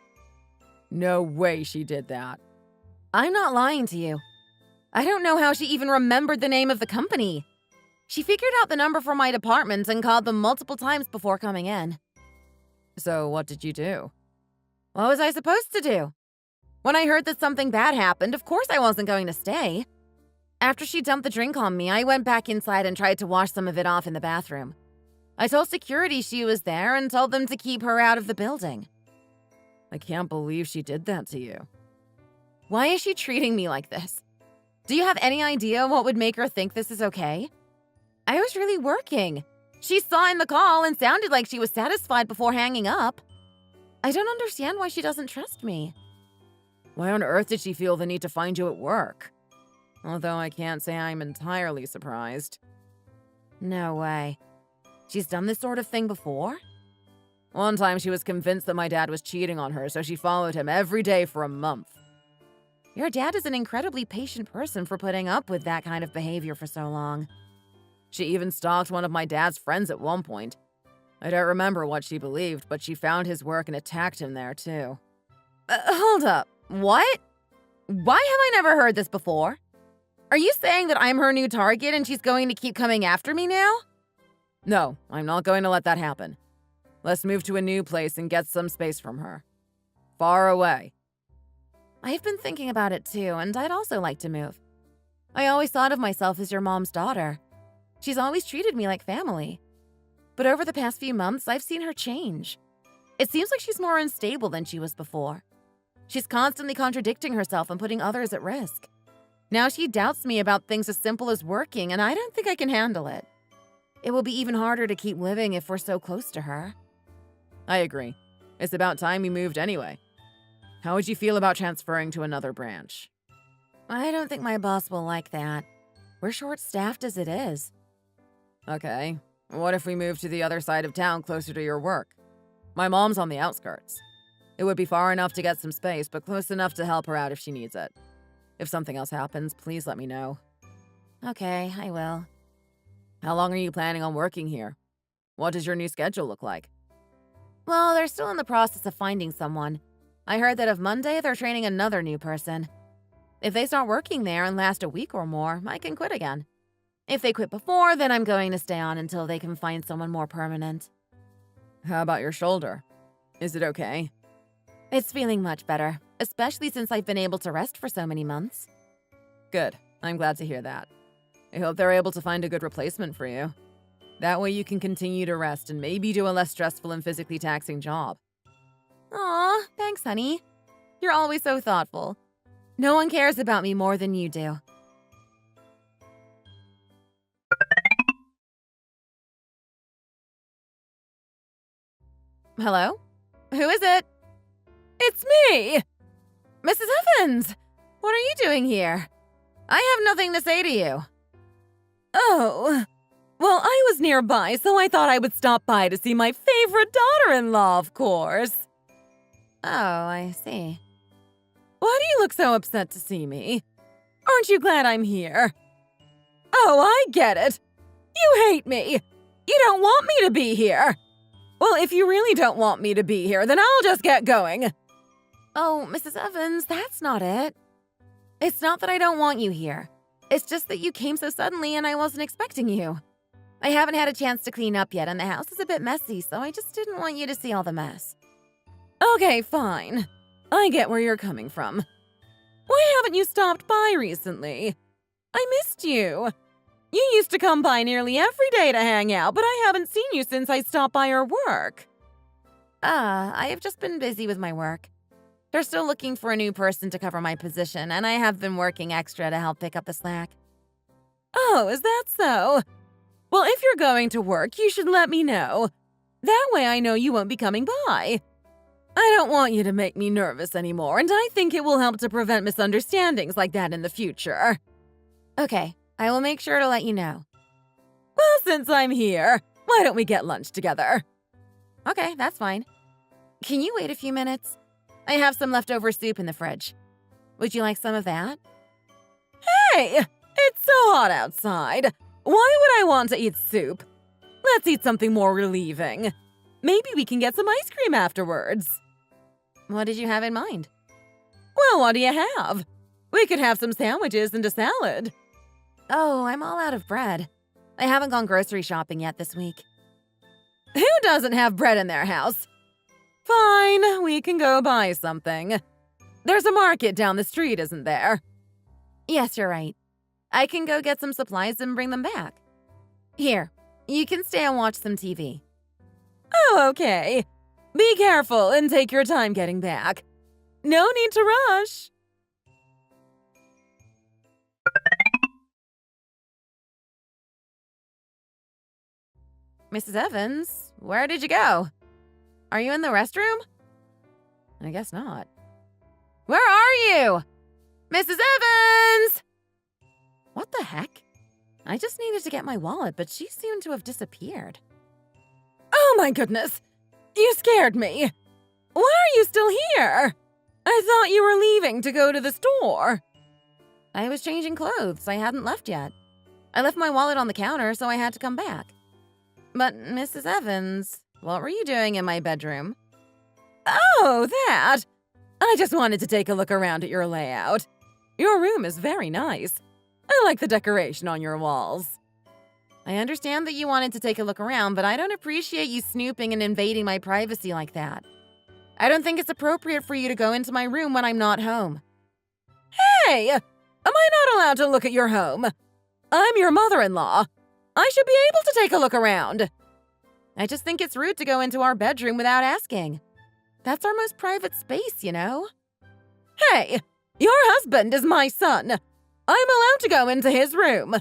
No way she did that. I'm not lying to you. I don't know how she even remembered the name of the company. She figured out the number for my department and called them multiple times before coming in. So what did you do? What was I supposed to do? When I heard that something bad happened, of course I wasn't going to stay. After she dumped the drink on me, I went back inside and tried to wash some of it off in the bathroom. I told security she was there and told them to keep her out of the building. I can't believe she did that to you. Why is she treating me like this? Do you have any idea what would make her think this is okay? I was really working. She saw in the call and sounded like she was satisfied before hanging up. I don't understand why she doesn't trust me. Why on earth did she feel the need to find you at work? Although I can't say I'm entirely surprised. No way. She's done this sort of thing before? One time she was convinced that my dad was cheating on her, so she followed him every day for a month. Your dad is an incredibly patient person for putting up with that kind of behavior for so long. She even stalked one of my dad's friends at one point. I don't remember what she believed, but she found his work and attacked him there, too. Hold up. What? Why have I never heard this before? Are you saying that I'm her new target and she's going to keep coming after me now? No, I'm not going to let that happen. Let's move to a new place and get some space from her. Far away. I've been thinking about it too, and I'd also like to move. I always thought of myself as your mom's daughter. She's always treated me like family. But over the past few months, I've seen her change. It seems like she's more unstable than she was before. She's constantly contradicting herself and putting others at risk. Now she doubts me about things as simple as working, and I don't think I can handle it. It will be even harder to keep living if we're so close to her. I agree. It's about time you moved anyway. How would you feel about transferring to another branch? I don't think my boss will like that. We're short-staffed as it is. Okay. What if we move to the other side of town closer to your work? My mom's on the outskirts. It would be far enough to get some space, but close enough to help her out if she needs it. If something else happens, please let me know. Okay, I will. How long are you planning on working here? What does your new schedule look like? Well, they're still in the process of finding someone. I heard that of Monday, they're training another new person. If they start working there and last a week or more, I can quit again. If they quit before, then I'm going to stay on until they can find someone more permanent. How about your shoulder? Is it okay? It's feeling much better, especially since I've been able to rest for so many months. Good. I'm glad to hear that. I hope they're able to find a good replacement for you. That way you can continue to rest and maybe do a less stressful and physically taxing job. Aw, thanks, honey. You're always so thoughtful. No one cares about me more than you do. Hello? Who is it? It's me! Mrs. Evans! What are you doing here? I have nothing to say to you. Oh, well, I was nearby, so I thought I would stop by to see my favorite daughter-in-law, of course. Oh, I see. Why do you look so upset to see me? Aren't you glad I'm here? Oh, I get it. You hate me. You don't want me to be here. Well, if you really don't want me to be here, then I'll just get going. Oh, Mrs. Evans, that's not it. It's not that I don't want you here. It's just that you came so suddenly and I wasn't expecting you. I haven't had a chance to clean up yet and the house is a bit messy, so I just didn't want you to see all the mess. Okay, fine. I get where you're coming from. Why haven't you stopped by recently? I missed you. You used to come by nearly every day to hang out, but I haven't seen you since I stopped by your work. I have just been busy with my work. They're still looking for a new person to cover my position, and I have been working extra to help pick up the slack. Oh, is that so? Well, if you're going to work, you should let me know. That way I know you won't be coming by. I don't want you to make me nervous anymore, and I think it will help to prevent misunderstandings like that in the future. Okay, I will make sure to let you know. Well, since I'm here, why don't we get lunch together? Okay, that's fine. Can you wait a few minutes? I have some leftover soup in the fridge. Would you like some of that? Hey! It's so hot outside. Why would I want to eat soup? Let's eat something more relieving. Maybe we can get some ice cream afterwards. What did you have in mind? Well, what do you have? We could have some sandwiches and a salad. Oh, I'm all out of bread. I haven't gone grocery shopping yet this week. Who doesn't have bread in their house? Fine, we can go buy something. There's a market down the street, isn't there? Yes, you're right. I can go get some supplies and bring them back. Here, you can stay and watch some TV. Oh, okay. Be careful and take your time getting back. No need to rush. Mrs. Evans, where did you go? Are you in the restroom? I guess not. Where are you? Mrs. Evans! What the heck? I just needed to get my wallet, but she seemed to have disappeared. Oh my goodness! You scared me! Why are you still here? I thought you were leaving to go to the store. I was changing clothes. I hadn't left yet. I left my wallet on the counter, so I had to come back. But, Mrs. Evans, what were you doing in my bedroom? Oh, that! I just wanted to take a look around at your layout. Your room is very nice. I like the decoration on your walls. I understand that you wanted to take a look around, but I don't appreciate you snooping and invading my privacy like that. I don't think it's appropriate for you to go into my room when I'm not home. Hey! Am I not allowed to look at your home? I'm your mother-in-law. I should be able to take a look around. I just think it's rude to go into our bedroom without asking. That's our most private space, you know? Hey! Your husband is my son. I'm allowed to go into his room.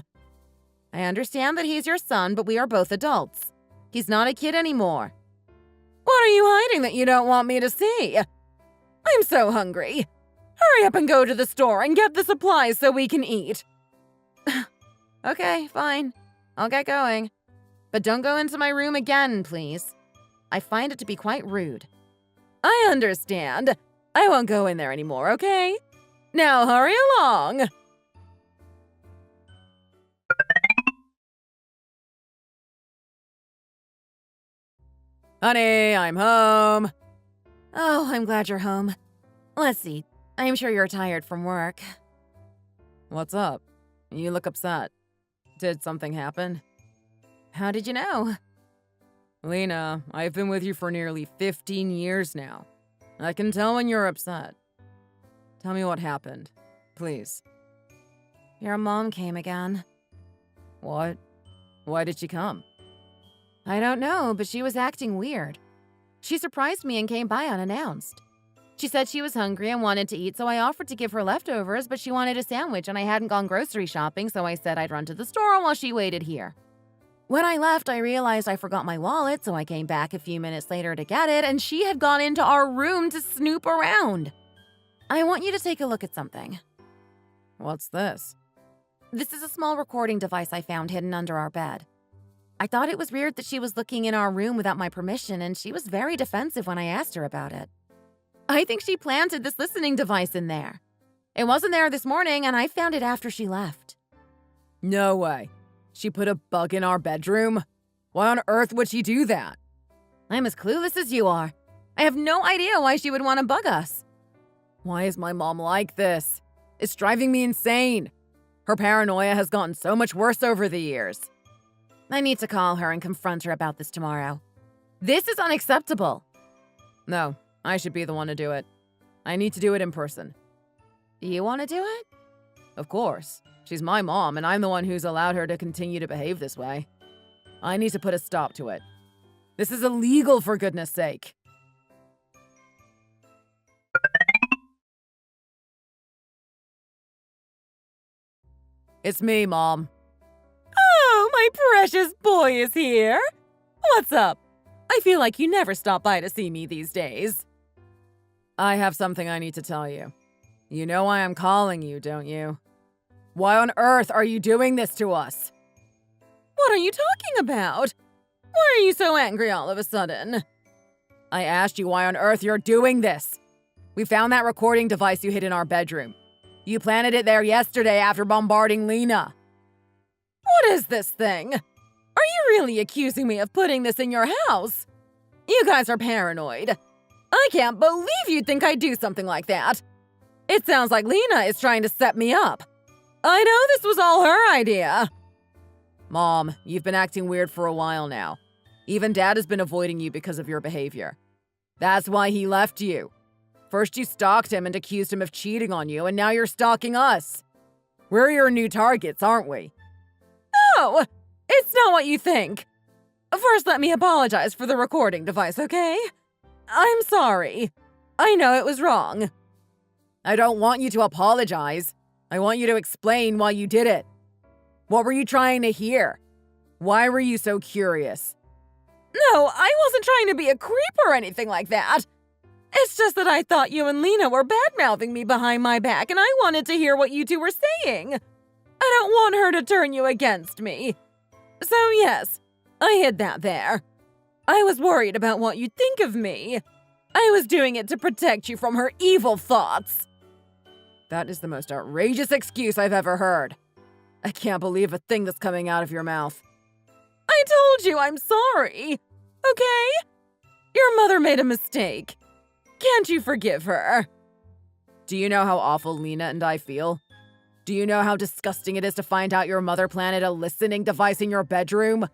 I understand that he's your son, but we are both adults. He's not a kid anymore. What are you hiding that you don't want me to see? I'm so hungry. Hurry up and go to the store and get the supplies so we can eat. Okay, fine. I'll get going. But don't go into my room again, please. I find it to be quite rude. I understand. I won't go in there anymore, okay? Now hurry along. Honey, I'm home. Oh, I'm glad you're home. Let's see. I'm sure you're tired from work. What's up? You look upset. Did something happen? How did you know? Lena, I've been with you for nearly 15 years now. I can tell when you're upset. Tell me what happened, please. Your mom came again. What? Why did she come? I don't know, but she was acting weird. She surprised me and came by unannounced. She said she was hungry and wanted to eat, so I offered to give her leftovers, but she wanted a sandwich and I hadn't gone grocery shopping, so I said I'd run to the store while she waited here. When I left, I realized I forgot my wallet, so I came back a few minutes later to get it, and she had gone into our room to snoop around. I want you to take a look at something. What's this? This is a small recording device I found hidden under our bed. I thought it was weird that she was looking in our room without my permission, and she was very defensive when I asked her about it. I think she planted this listening device in there. It wasn't there this morning, and I found it after she left. No way. She put a bug in our bedroom? Why on earth would she do that? I'm as clueless as you are. I have no idea why she would want to bug us. Why is my mom like this? It's driving me insane. Her paranoia has gotten so much worse over the years. I need to call her and confront her about this tomorrow. This is unacceptable. No, I should be the one to do it. I need to do it in person. You want to do it? Of course. She's my mom, and I'm the one who's allowed her to continue to behave this way. I need to put a stop to it. This is illegal, for goodness sake. It's me, Mom. Oh, my precious boy is here. What's up? I feel like you never stop by to see me these days. I have something I need to tell you. You know why I'm calling you, don't you? Why on earth are you doing this to us? What are you talking about? Why are you so angry all of a sudden? I asked you why on earth you're doing this. We found that recording device you hid in our bedroom. You planted it there yesterday after bombarding Lena. What is this thing? Are you really accusing me of putting this in your house? You guys are paranoid. I can't believe you'd think I'd do something like that. It sounds like Lena is trying to set me up. I know this was all her idea. Mom, you've been acting weird for a while now. Even Dad has been avoiding you because of your behavior. That's why he left you. First you stalked him and accused him of cheating on you, and now you're stalking us. We're your new targets, aren't we? No, it's not what you think. First, let me apologize for the recording device, okay? I'm sorry. I know it was wrong. I don't want you to apologize. I want you to explain why you did it. What were you trying to hear? Why were you so curious? No, I wasn't trying to be a creep or anything like that. It's just that I thought you and Lena were bad-mouthing me behind my back, and I wanted to hear what you two were saying. I don't want her to turn you against me. So yes, I hid that there. I was worried about what you'd think of me. I was doing it to protect you from her evil thoughts. That is the most outrageous excuse I've ever heard. I can't believe a thing that's coming out of your mouth. I told you I'm sorry, okay? Your mother made a mistake. Can't you forgive her? Do you know how awful Lena and I feel? Do you know how disgusting it is to find out your mother planted a listening device in your bedroom?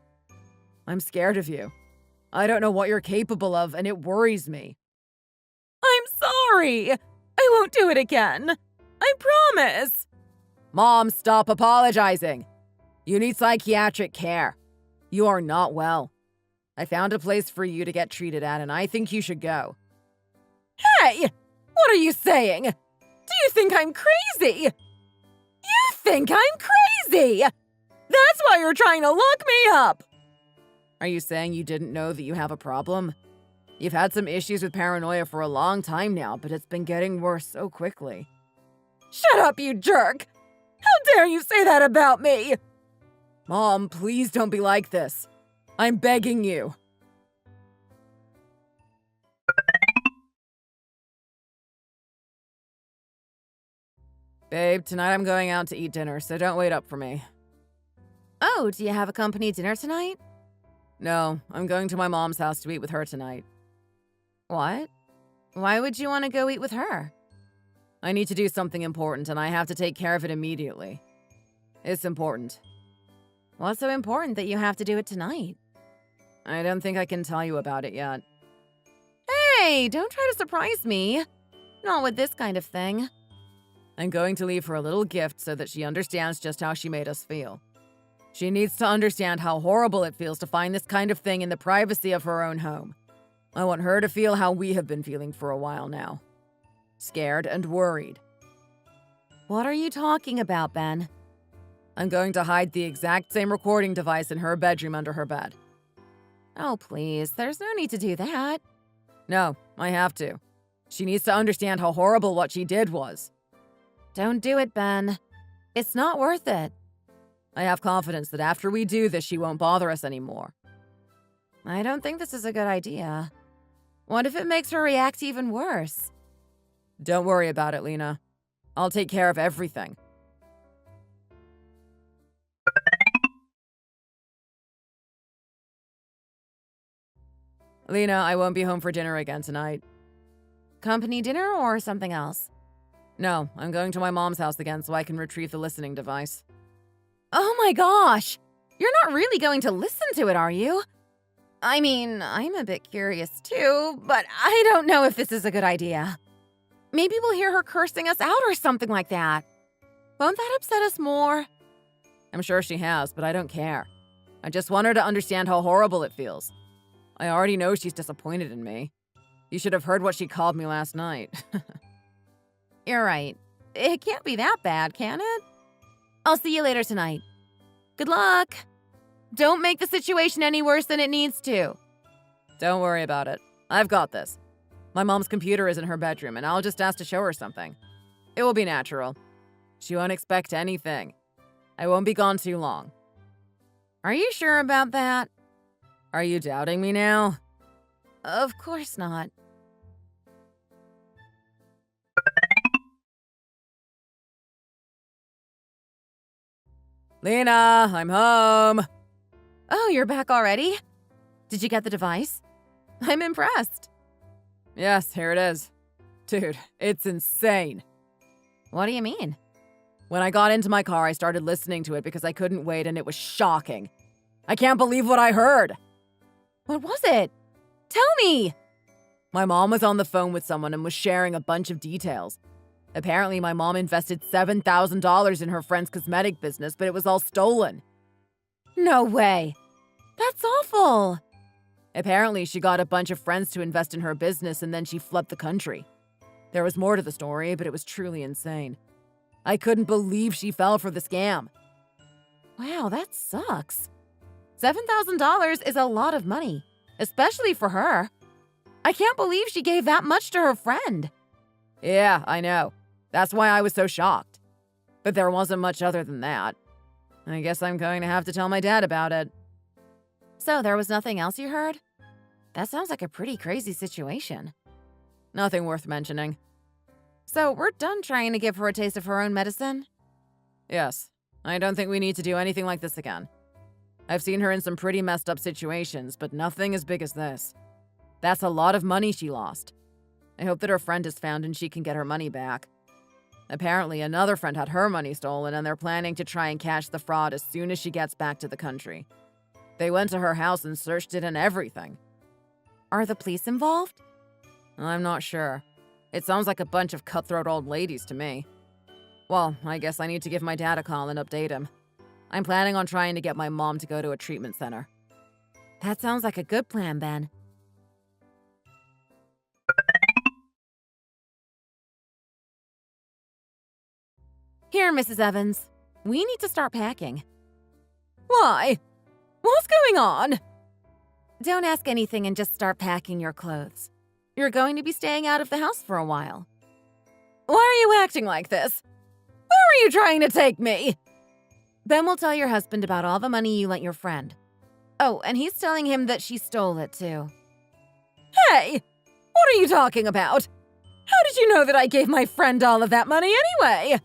I'm scared of you. I don't know what you're capable of, and it worries me. I'm sorry. I won't do it again. I promise. Mom, stop apologizing. You need psychiatric care. You are not well. I found a place for you to get treated at, and I think you should go. Hey! What are you saying? Do you think I'm crazy? You think I'm crazy! That's why you're trying to lock me up! Are you saying you didn't know that you have a problem? You've had some issues with paranoia for a long time now, but it's been getting worse so quickly. Shut up, you jerk! How dare you say that about me? Mom, please don't be like this. I'm begging you. Babe, tonight I'm going out to eat dinner, so don't wait up for me. Oh, do you have a company dinner tonight? No, I'm going to my mom's house to eat with her tonight. What? Why would you want to go eat with her? I need to do something important, and I have to take care of it immediately. It's important. What's so important that you have to do it tonight? I don't think I can tell you about it yet. Hey, don't try to surprise me. Not with this kind of thing. I'm going to leave her a little gift so that she understands just how she made us feel. She needs to understand how horrible it feels to find this kind of thing in the privacy of her own home. I want her to feel how we have been feeling for a while now. Scared and worried. What are you talking about, Ben? I'm going to hide the exact same recording device in her bedroom under her bed. Oh, please, there's no need to do that. No, I have to. She needs to understand how horrible what she did was. Don't do it, Ben. It's not worth it. I have confidence that after we do this, she won't bother us anymore. I don't think this is a good idea. What if it makes her react even worse? Don't worry about it, Lena. I'll take care of everything. Lena, I won't be home for dinner again tonight. Company dinner or something else? No, I'm going to my mom's house again so I can retrieve the listening device. Oh my gosh! You're not really going to listen to it, are you? I mean, I'm a bit curious too, but I don't know if this is a good idea. Maybe we'll hear her cursing us out or something like that. Won't that upset us more? I'm sure she has, but I don't care. I just want her to understand how horrible it feels. I already know she's disappointed in me. You should have heard what she called me last night. You're right. It can't be that bad, can it? I'll see you later tonight. Good luck. Don't make the situation any worse than it needs to. Don't worry about it. I've got this. My mom's computer is in her bedroom, and I'll just ask to show her something. It will be natural. She won't expect anything. I won't be gone too long. Are you sure about that? Are you doubting me now? Of course not. Lena, I'm home. Oh, you're back already? Did you get the device? I'm impressed. Yes, here it is. Dude, it's insane. What do you mean? When I got into my car, I started listening to it because I couldn't wait, and it was shocking. I can't believe what I heard. What was it? Tell me! My mom was on the phone with someone and was sharing a bunch of details. Apparently, my mom invested $7,000 in her friend's cosmetic business, but it was all stolen. No way. That's awful. Apparently, she got a bunch of friends to invest in her business and then she fled the country. There was more to the story, but it was truly insane. I couldn't believe she fell for the scam. Wow, that sucks. $7,000 is a lot of money, especially for her. I can't believe she gave that much to her friend. Yeah, I know. That's why I was so shocked. But there wasn't much other than that. I guess I'm going to have to tell my dad about it. So there was nothing else you heard? That sounds like a pretty crazy situation. Nothing worth mentioning. So we're done trying to give her a taste of her own medicine? Yes. I don't think we need to do anything like this again. I've seen her in some pretty messed up situations, but nothing as big as this. That's a lot of money she lost. I hope that her friend is found and she can get her money back. Apparently, another friend had her money stolen, and they're planning to try and catch the fraud as soon as she gets back to the country. They went to her house and searched it and everything. Are the police involved? I'm not sure. It sounds like a bunch of cutthroat old ladies to me. Well, I guess I need to give my dad a call and update him. I'm planning on trying to get my mom to go to a treatment center. That sounds like a good plan, Ben. Here, Mrs. Evans. We need to start packing. Why? What's going on? Don't ask anything and just start packing your clothes. You're going to be staying out of the house for a while. Why are you acting like this? Where are you trying to take me? Ben will tell your husband about all the money you lent your friend. Oh, and he's telling him that she stole it too. Hey! What are you talking about? How did you know that I gave my friend all of that money anyway?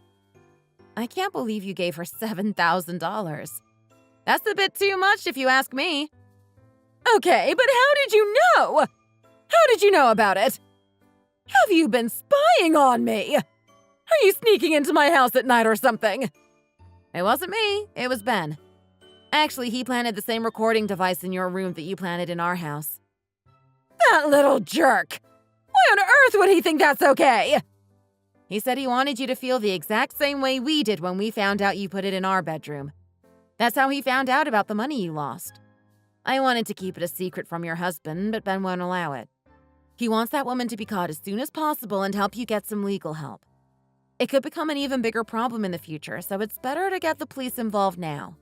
I can't believe you gave her $7,000. That's a bit too much if you ask me. Okay, but how did you know? How did you know about it? Have you been spying on me? Are you sneaking into my house at night or something? It wasn't me, it was Ben. Actually, he planted the same recording device in your room that you planted in our house. That little jerk! Why on earth would he think that's okay? He said he wanted you to feel the exact same way we did when we found out you put it in our bedroom. That's how he found out about the money you lost. I wanted to keep it a secret from your husband, but Ben won't allow it. He wants that woman to be caught as soon as possible and help you get some legal help. It could become an even bigger problem in the future, so it's better to get the police involved now.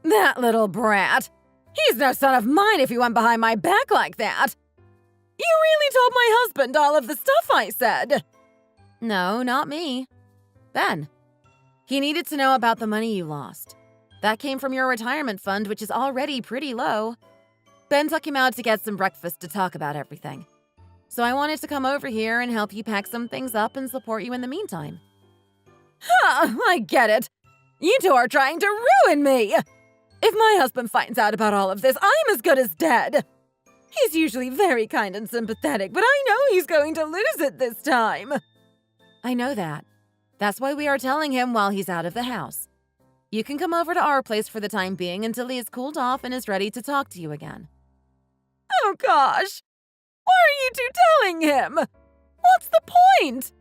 That little brat! He's no son of mine if he went behind my back like that! You really told my husband all of the stuff I said! No, not me. Ben. He needed to know about the money you lost. That came from your retirement fund, which is already pretty low. Ben took him out to get some breakfast to talk about everything. So I wanted to come over here and help you pack some things up and support you in the meantime. Huh, I get it. You two are trying to ruin me. If my husband finds out about all of this, I'm as good as dead. He's usually very kind and sympathetic, but I know he's going to lose it this time. I know that. That's why we are telling him while he's out of the house. You can come over to our place for the time being until he is cooled off and is ready to talk to you again. Oh gosh! Why are you two telling him? What's the point?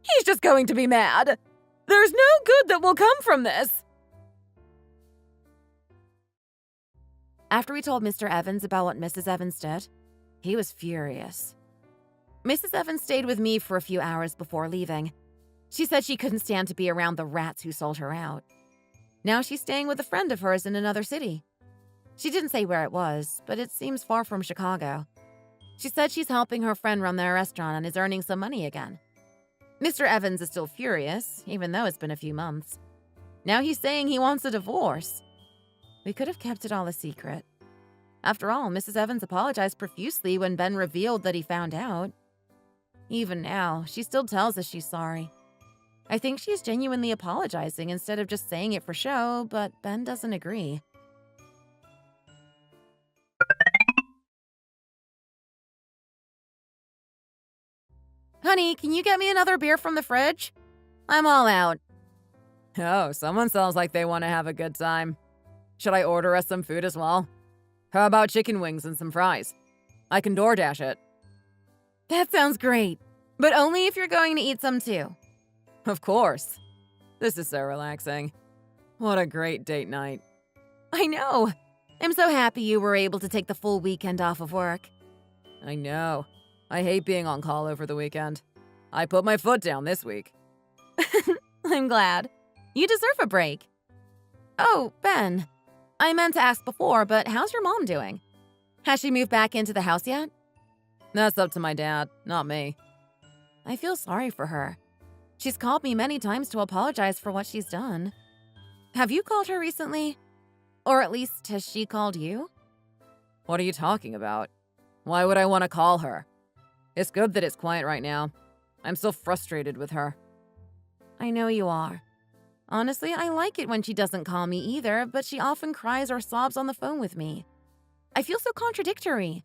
He's just going to be mad. There's no good that will come from this. After we told Mr. Evans about what Mrs. Evans did, he was furious. Mrs. Evans stayed with me for a few hours before leaving. She said she couldn't stand to be around the rats who sold her out. Now she's staying with a friend of hers in another city. She didn't say where it was, but it seems far from Chicago. She said she's helping her friend run their restaurant and is earning some money again. Mr. Evans is still furious, even though it's been a few months. Now he's saying he wants a divorce. We could have kept it all a secret. After all, Mrs. Evans apologized profusely when Ben revealed that he found out. Even now, she still tells us she's sorry. I think she's genuinely apologizing instead of just saying it for show, but Ben doesn't agree. Honey, can you get me another beer from the fridge? I'm all out. Oh, someone sounds like they want to have a good time. Should I order us some food as well? How about chicken wings and some fries? I can DoorDash it. That sounds great, but only if you're going to eat some too. Of course. This is so relaxing. What a great date night. I know. I'm so happy you were able to take the full weekend off of work. I know. I hate being on call over the weekend. I put my foot down this week. I'm glad. You deserve a break. Oh, Ben. I meant to ask before, but how's your mom doing? Has she moved back into the house yet? That's up to my dad, not me. I feel sorry for her. She's called me many times to apologize for what she's done. Have you called her recently? Or at least, has she called you? What are you talking about? Why would I want to call her? It's good that it's quiet right now. I'm so frustrated with her. I know you are. Honestly, I like it when she doesn't call me either, but she often cries or sobs on the phone with me. I feel so contradictory.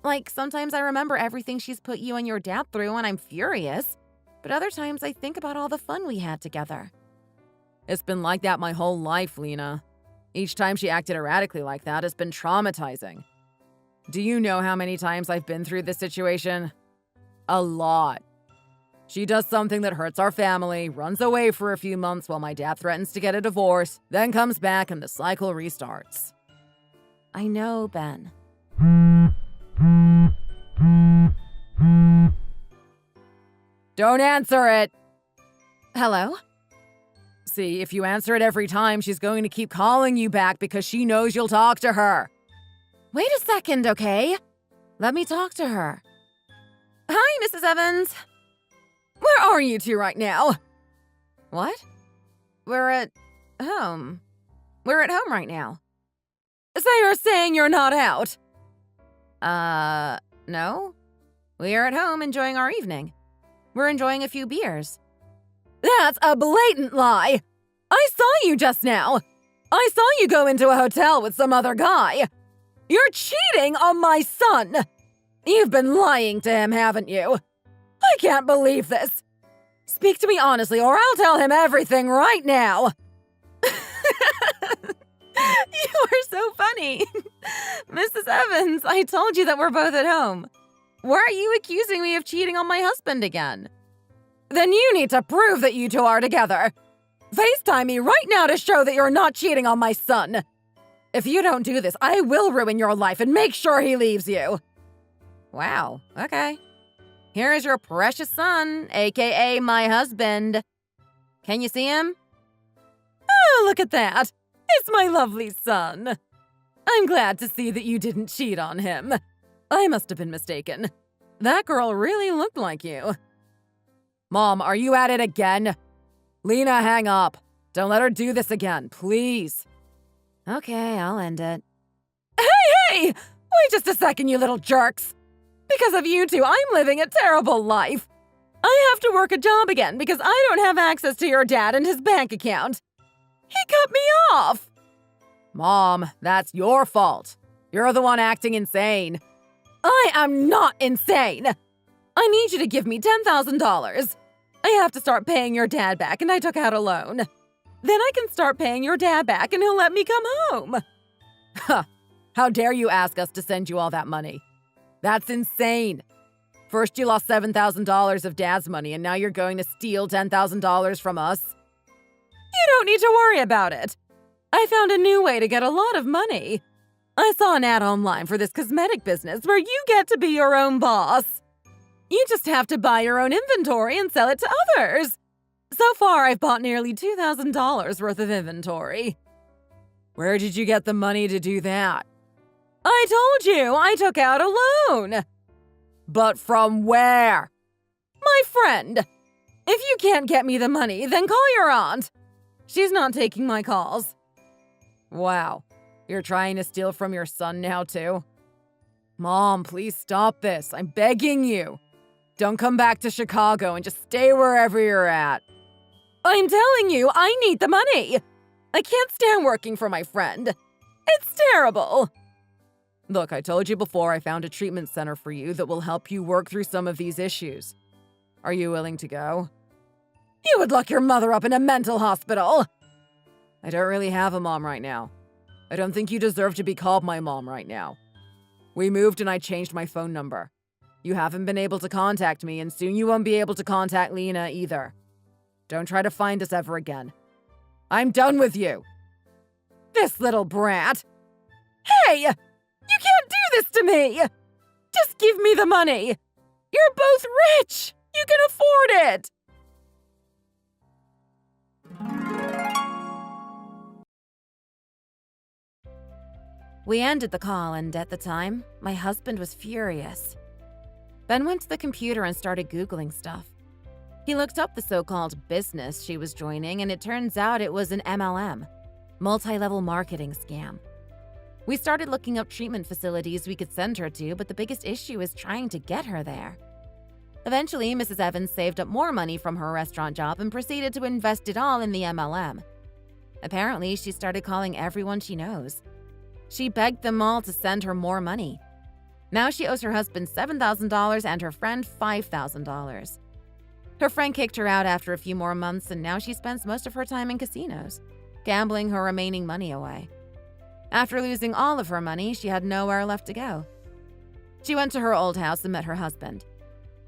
Like, sometimes I remember everything she's put you and your dad through and I'm furious, but other times I think about all the fun we had together. It's been like that my whole life, Lena. Each time she acted erratically like that has been traumatizing. Do you know how many times I've been through this situation? A lot. She does something that hurts our family, runs away for a few months while my dad threatens to get a divorce, then comes back and the cycle restarts. I know, Ben. Don't answer it! Hello? See, if you answer it every time, she's going to keep calling you back because she knows you'll talk to her. Wait a second, okay? Let me talk to her. Hi, Mrs. Evans. Where are you two right now? What? We're at home. We're at home right now. So you're saying you're not out? No. We are at home enjoying our evening. We're enjoying a few beers. That's a blatant lie! I saw you just now! I saw you go into a hotel with some other guy! You're cheating on my son! You've been lying to him, haven't you? I can't believe this! Speak to me honestly, or I'll tell him everything right now! You are so funny! Mrs. Evans, I told you that we're both at home. Why are you accusing me of cheating on my husband again? Then you need to prove that you two are together. FaceTime me right now to show that you're not cheating on my son. If you don't do this, I will ruin your life and make sure he leaves you. Wow, okay. Here is your precious son, aka my husband. Can you see him? Oh, look at that. It's my lovely son. I'm glad to see that you didn't cheat on him. I must have been mistaken. That girl really looked like you. Mom, are you at it again? Lena, hang up. Don't let her do this again, please. Okay, I'll end it. Hey! Wait just a second, you little jerks. Because of you two, I'm living a terrible life. I have to work a job again because I don't have access to your dad and his bank account. He cut me off. Mom, that's your fault. You're the one acting insane. I am not insane. I need you to give me $10,000. I have to start paying your dad back, and I took out a loan. Then I can start paying your dad back, and he'll let me come home. Huh. How dare you ask us to send you all that money? That's insane. First you lost $7,000 of dad's money, and now you're going to steal $10,000 from us? You don't need to worry about it. I found a new way to get a lot of money. I saw an ad online for this cosmetic business where you get to be your own boss. You just have to buy your own inventory and sell it to others. So far, I've bought nearly $2,000 worth of inventory. Where did you get the money to do that? I told you, I took out a loan. But from where? My friend. If you can't get me the money, then call your aunt. She's not taking my calls. Wow, you're trying to steal from your son now, too? Mom, please stop this. I'm begging you. Don't come back to Chicago and just stay wherever you're at. I'm telling you, I need the money. I can't stand working for my friend. It's terrible. Look, I told you before I found a treatment center for you that will help you work through some of these issues. Are you willing to go? You would lock your mother up in a mental hospital. I don't really have a mom right now. I don't think you deserve to be called my mom right now. We moved and I changed my phone number. You haven't been able to contact me, and soon you won't be able to contact Lena either. Don't try to find us ever again. I'm done with you. This little brat. Hey! You can't do this to me! Just give me the money! You're both rich! You can afford it! We ended the call, and at the time, my husband was furious. Ben went to the computer and started Googling stuff. He looked up the so-called business she was joining, and it turns out it was an MLM, multi-level marketing scam. We started looking up treatment facilities we could send her to, but the biggest issue is trying to get her there. Eventually, Mrs. Evans saved up more money from her restaurant job and proceeded to invest it all in the MLM. Apparently, she started calling everyone she knows. She begged them all to send her more money. Now she owes her husband $7,000 and her friend $5,000. Her friend kicked her out after a few more months, and now she spends most of her time in casinos, gambling her remaining money away. After losing all of her money, she had nowhere left to go. She went to her old house and met her husband.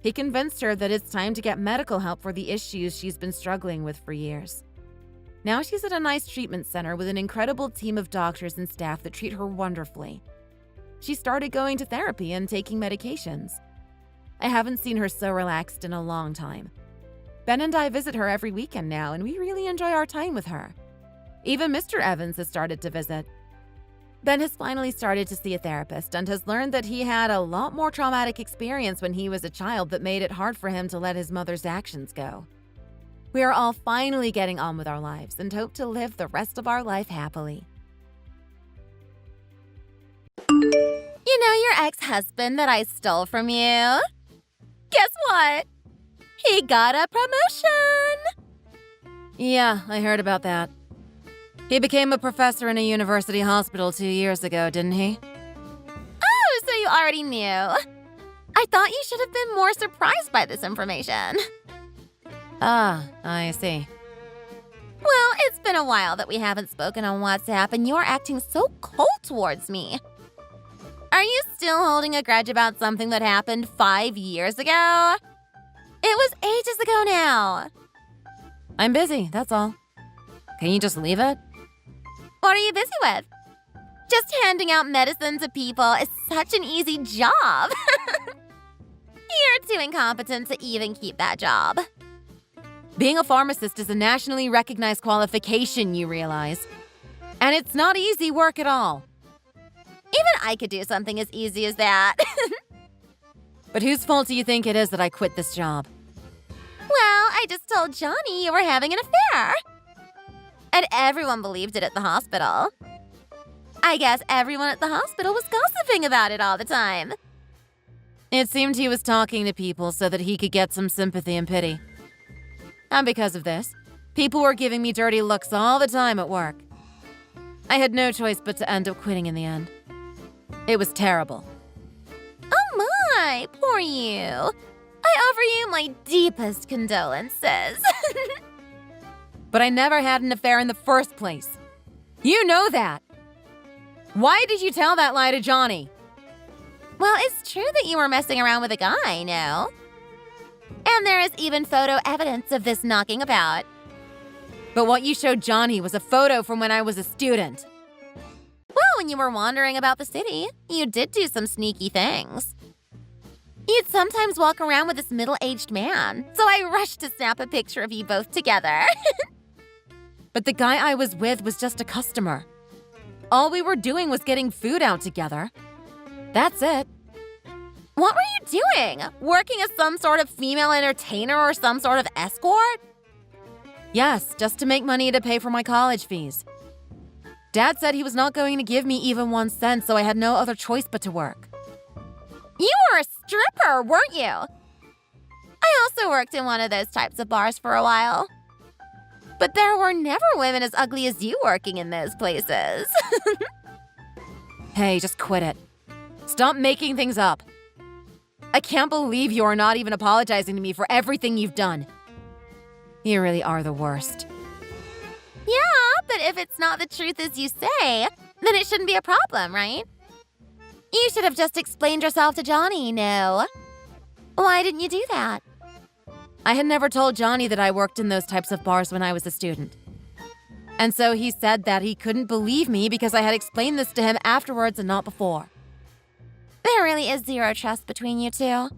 He convinced her that it's time to get medical help for the issues she's been struggling with for years. Now she's at a nice treatment center with an incredible team of doctors and staff that treat her wonderfully. She started going to therapy and taking medications. I haven't seen her so relaxed in a long time. Ben and I visit her every weekend now, and we really enjoy our time with her. Even Mr. Evans has started to visit. Ben has finally started to see a therapist and has learned that he had a lot more traumatic experience when he was a child that made it hard for him to let his mother's actions go. We are all finally getting on with our lives and hope to live the rest of our life happily. You know your ex-husband that I stole from you? Guess what? He got a promotion! Yeah, I heard about that. He became a professor in a university hospital 2 years ago, didn't he? Oh, so you already knew. I thought you should have been more surprised by this information. Ah, I see. Well, it's been a while that we haven't spoken on WhatsApp, and you're acting so cold towards me. Are you still holding a grudge about something that happened 5 years ago? It was ages ago now. I'm busy, that's all. Can you just leave it? What are you busy with? Just handing out medicine to people is such an easy job. You're too incompetent to even keep that job. Being a pharmacist is a nationally recognized qualification, you realize. And it's not easy work at all. Even I could do something as easy as that. But whose fault do you think it is that I quit this job? Well, I just told Johnny you were having an affair. And everyone believed it at the hospital. I guess everyone at the hospital was gossiping about it all the time. It seemed he was talking to people so that he could get some sympathy and pity. And because of this, people were giving me dirty looks all the time at work. I had no choice but to end up quitting in the end. It was terrible. Oh my, poor you. I offer you my deepest condolences. But I never had an affair in the first place. You know that. Why did you tell that lie to Johnny? Well, it's true that you were messing around with a guy, no? And there is even photo evidence of this knocking about. But what you showed Johnny was a photo from when I was a student. Well, when you were wandering about the city, you did do some sneaky things. You'd sometimes walk around with this middle-aged man, so I rushed to snap a picture of you both together. But the guy I was with was just a customer. All we were doing was getting food out together. That's it. What were you doing? Working as some sort of female entertainer or some sort of escort? Yes, just to make money to pay for my college fees. Dad said he was not going to give me even 1 cent, so I had no other choice but to work. You were a stripper, weren't you? I also worked in one of those types of bars for a while. But there were never women as ugly as you working in those places. Hey, just quit it. Stop making things up. I can't believe you are not even apologizing to me for everything you've done. You really are the worst. Yeah, but if it's not the truth as you say, then it shouldn't be a problem, right? You should have just explained yourself to Johnny, no? Why didn't you do that? I had never told Johnny that I worked in those types of bars when I was a student. And so he said that he couldn't believe me because I had explained this to him afterwards and not before. There really is zero trust between you two.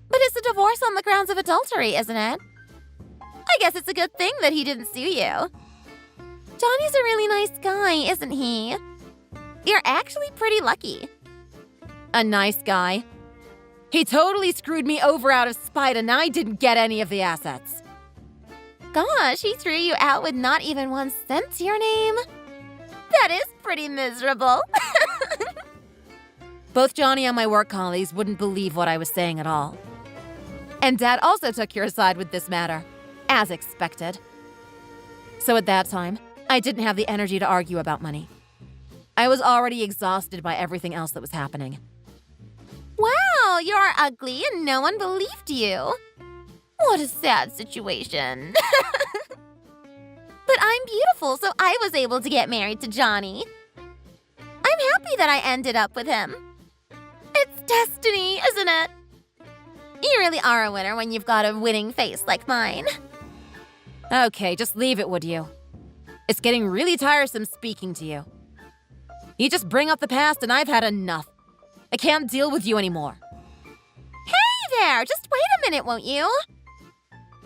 But it's a divorce on the grounds of adultery, isn't it? I guess it's a good thing that he didn't sue you. Johnny's a really nice guy, isn't he? You're actually pretty lucky. A nice guy? He totally screwed me over out of spite and I didn't get any of the assets. Gosh, he threw you out with not even 1 cent to your name? That is pretty miserable. Both Johnny and my work colleagues wouldn't believe what I was saying at all. And Dad also took your side with this matter, as expected. So at that time, I didn't have the energy to argue about money. I was already exhausted by everything else that was happening. Wow, you're ugly and no one believed you. What a sad situation. But I'm beautiful, so I was able to get married to Johnny. I'm happy that I ended up with him. It's destiny, isn't it? You really are a winner when you've got a winning face like mine. Okay, just leave it, would you? It's getting really tiresome speaking to you. You just bring up the past and I've had enough. I can't deal with you anymore. Hey there, just wait a minute, won't you?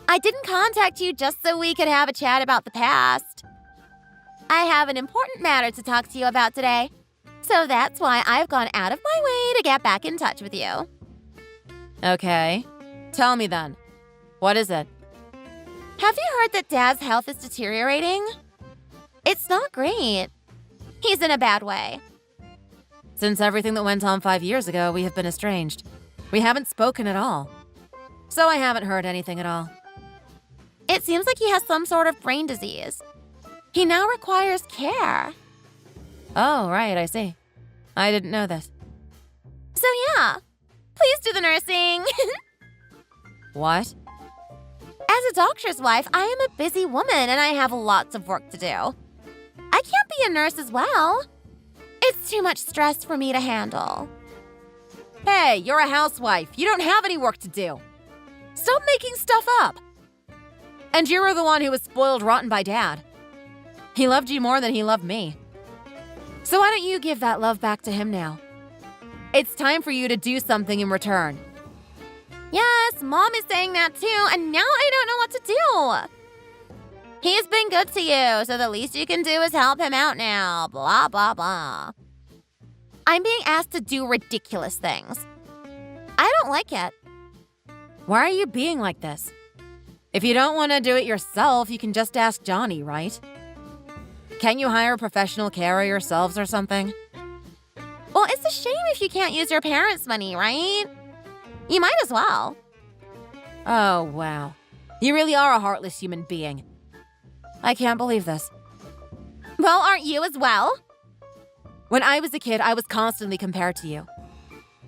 I didn't contact you just so we could have a chat about the past. I have an important matter to talk to you about today. So that's why I've gone out of my way to get back in touch with you. Okay. Tell me then. What is it? Have you heard that Dad's health is deteriorating? It's not great. He's in a bad way. Since everything that went on 5 years ago, we have been estranged. We haven't spoken at all. So I haven't heard anything at all. It seems like he has some sort of brain disease. He now requires care. Oh, right, I see. I didn't know this. So yeah, please do the nursing. What? As a doctor's wife, I am a busy woman and I have lots of work to do. I can't be a nurse as well. It's too much stress for me to handle. Hey, you're a housewife. You don't have any work to do. Stop making stuff up. And you were the one who was spoiled rotten by Dad. He loved you more than he loved me. So why don't you give that love back to him now? It's time for you to do something in return. Yes, Mom is saying that too, and now I don't know what to do. He's been good to you, so the least you can do is help him out now. Blah, blah, blah. I'm being asked to do ridiculous things. I don't like it. Why are you being like this? If you don't want to do it yourself, you can just ask Johnny, right? Can't you hire a professional carer yourselves or something? Well, it's a shame if you can't use your parents' money, right? You might as well. Oh, wow. You really are a heartless human being. I can't believe this. Well, aren't you as well? When I was a kid, I was constantly compared to you.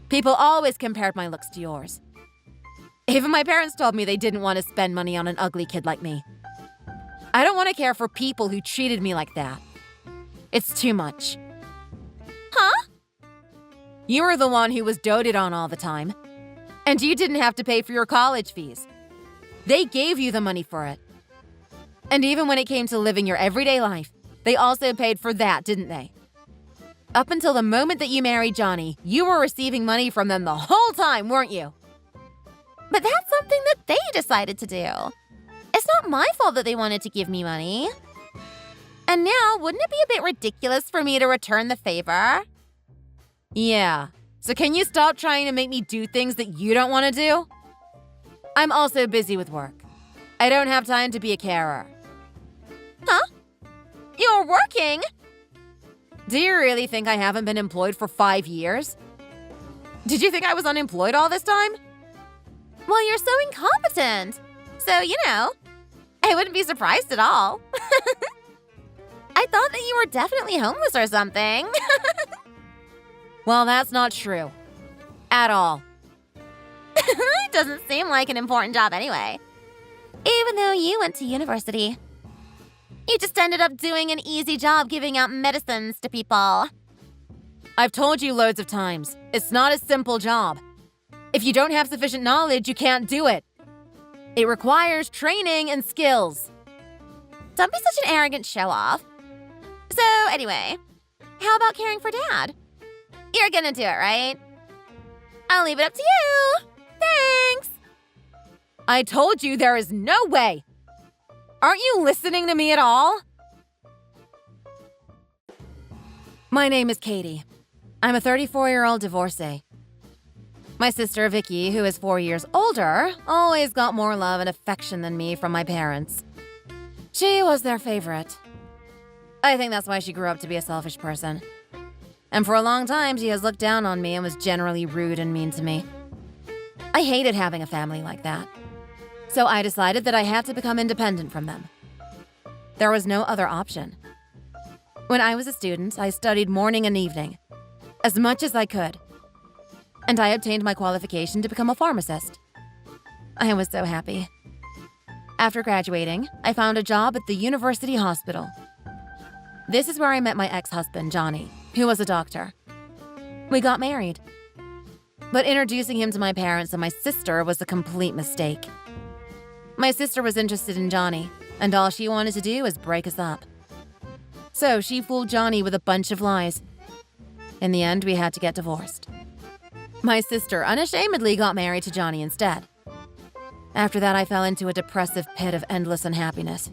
People always compared my looks to yours. Even my parents told me they didn't want to spend money on an ugly kid like me. I don't want to care for people who treated me like that. It's too much. Huh? You were the one who was doted on all the time. And you didn't have to pay for your college fees. They gave you the money for it. And even when it came to living your everyday life, they also paid for that, didn't they? Up until the moment that you married Johnny, you were receiving money from them the whole time, weren't you? But that's something that they decided to do. It's not my fault that they wanted to give me money. And now, wouldn't it be a bit ridiculous for me to return the favor? Yeah. So can you stop trying to make me do things that you don't want to do? I'm also busy with work. I don't have time to be a carer. Huh? You're working? Do you really think I haven't been employed for 5 years? Did you think I was unemployed all this time? Well, you're so incompetent. So, I wouldn't be surprised at all. I thought that you were definitely homeless or something. Well, that's not true. At all. It doesn't seem like an important job anyway. Even though you went to university. You just ended up doing an easy job giving out medicines to people. I've told you loads of times, it's not a simple job. If you don't have sufficient knowledge, you can't do it. It requires training and skills. Don't be such an arrogant show-off. So, anyway, how about caring for Dad? You're gonna do it, right? I'll leave it up to you. Thanks. I told you there is no way. Aren't you listening to me at all? My name is Katie. I'm a 34-year-old divorcee. My sister Vicky, who is 4 years older, always got more love and affection than me from my parents. She was their favorite. I think that's why she grew up to be a selfish person. And for a long time, she has looked down on me and was generally rude and mean to me. I hated having a family like that. So I decided that I had to become independent from them. There was no other option. When I was a student, I studied morning and evening, as much as I could. And I obtained my qualification to become a pharmacist. I was so happy. After graduating, I found a job at the university hospital. This is where I met my ex-husband, Johnny, who was a doctor. We got married. But introducing him to my parents and my sister was a complete mistake. My sister was interested in Johnny, and all she wanted to do was break us up. So she fooled Johnny with a bunch of lies. In the end, we had to get divorced. My sister unashamedly got married to Johnny instead. After that, I fell into a depressive pit of endless unhappiness.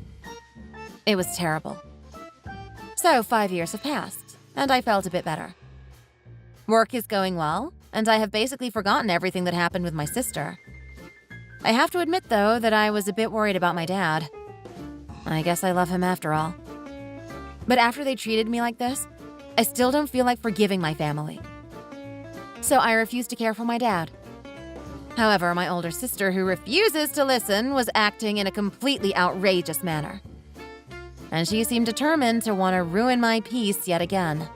It was terrible. So 5 years have passed, and I felt a bit better. Work is going well, and I have basically forgotten everything that happened with my sister. I have to admit, though, that I was a bit worried about my dad. I guess I love him after all. But after they treated me like this, I still don't feel like forgiving my family. So I refuse to care for my dad. However, my older sister, who refuses to listen, was acting in a completely outrageous manner. And she seemed determined to want to ruin my peace yet again.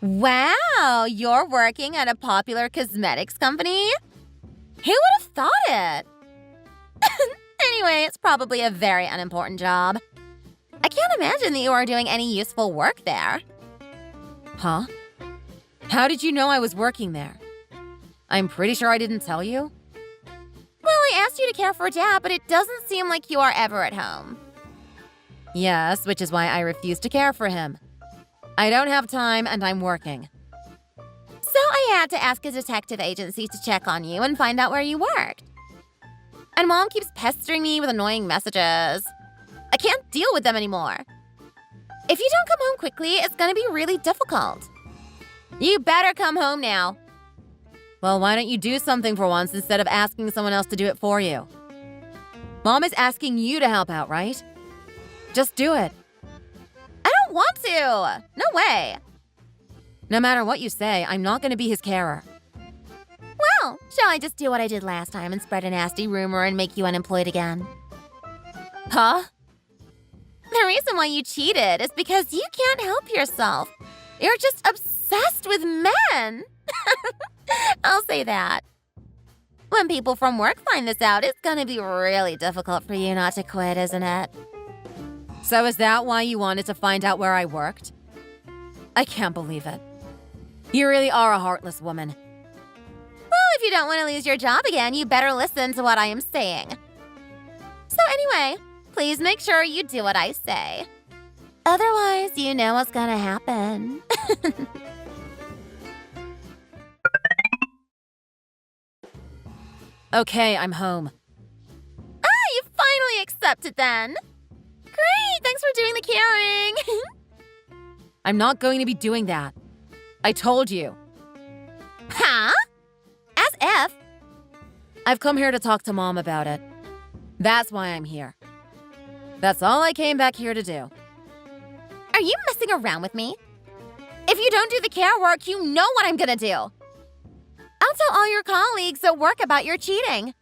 Wow, you're working at a popular cosmetics company? Who would have thought it? Anyway, it's probably a very unimportant job. I can't imagine that you are doing any useful work there. Huh? How did you know I was working there? I'm pretty sure I didn't tell you. Well, I asked you to care for Dad, but it doesn't seem like you are ever at home. Yes, which is why I refuse to care for him. I don't have time, and I'm working. So I had to ask a detective agency to check on you and find out where you worked. And Mom keeps pestering me with annoying messages. I can't deal with them anymore. If you don't come home quickly, it's gonna be really difficult. You better come home now. Well, why don't you do something for once instead of asking someone else to do it for you? Mom is asking you to help out, right? Just do it. I don't want to. No way. No matter what you say, I'm not gonna be his carer. Well, shall I just do what I did last time and spread a nasty rumor and make you unemployed again? Huh? The reason why you cheated is because you can't help yourself. You're just obsessed with men. I'll say that. When people from work find this out, it's gonna be really difficult for you not to quit, isn't it? So is that why you wanted to find out where I worked? I can't believe it. You really are a heartless woman. Well, if you don't want to lose your job again, you better listen to what I am saying. So anyway, please make sure you do what I say. Otherwise, you know what's gonna happen. Okay, I'm home. Ah, you finally accepted then. Great, thanks for doing the caring. I'm not going to be doing that. I told you. Huh? As if. I've come here to talk to Mom about it. That's why I'm here. That's all I came back here to do. Are you messing around with me? If you don't do the care work, you know what I'm gonna do. I'll tell all your colleagues at work about your cheating.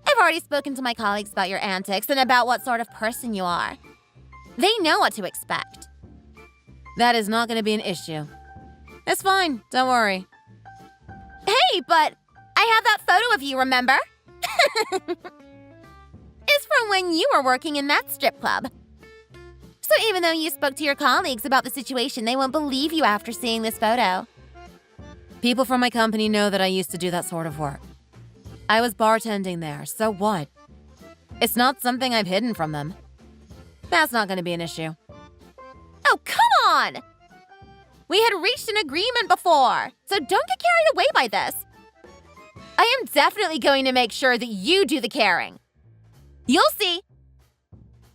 I've already spoken to my colleagues about your antics and about what sort of person you are. They know what to expect. That is not going to be an issue. It's fine, don't worry. Hey, but I have that photo of you, remember? It's from when you were working in that strip club. So even though you spoke to your colleagues about the situation, they won't believe you after seeing this photo. People from my company know that I used to do that sort of work. I was bartending there, so what? It's not something I've hidden from them. That's not going to be an issue. Oh, come on! We had reached an agreement before, so don't get carried away by this. I am definitely going to make sure that you do the caring. You'll see.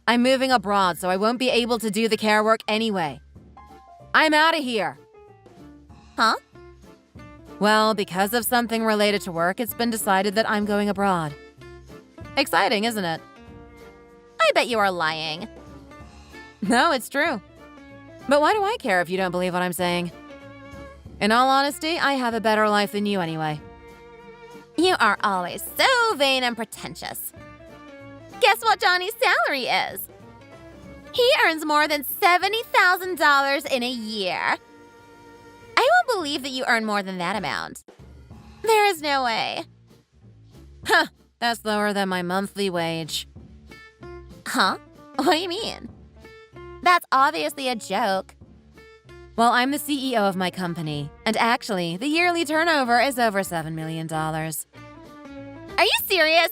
I'm moving abroad, so I won't be able to do the care work anyway. I'm out of here. Huh? Well, because of something related to work, it's been decided that I'm going abroad. Exciting, isn't it? I bet you are lying. No, it's true. But why do I care if you don't believe what I'm saying? In all honesty, I have a better life than you anyway. You are always so vain and pretentious. Guess what Johnny's salary is? He earns more than $70,000 in a year. I won't believe that you earn more than that amount. There is no way. Huh, that's lower than my monthly wage. Huh? What do you mean? That's obviously a joke. Well, I'm the CEO of my company, and actually, the yearly turnover is over $7 million. Are you serious?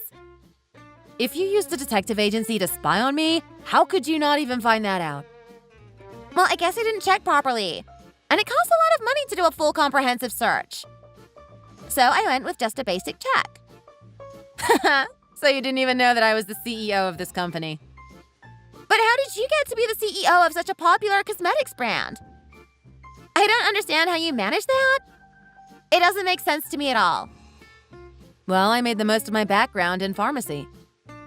If you used a detective agency to spy on me, how could you not even find that out? Well, I guess I didn't check properly. And it costs a lot of money to do a full comprehensive search. So I went with just a basic check. So you didn't even know that I was the CEO of this company. But how did you get to be the CEO of such a popular cosmetics brand? I don't understand how you manage that. It doesn't make sense to me at all. Well, I made the most of my background in pharmacy.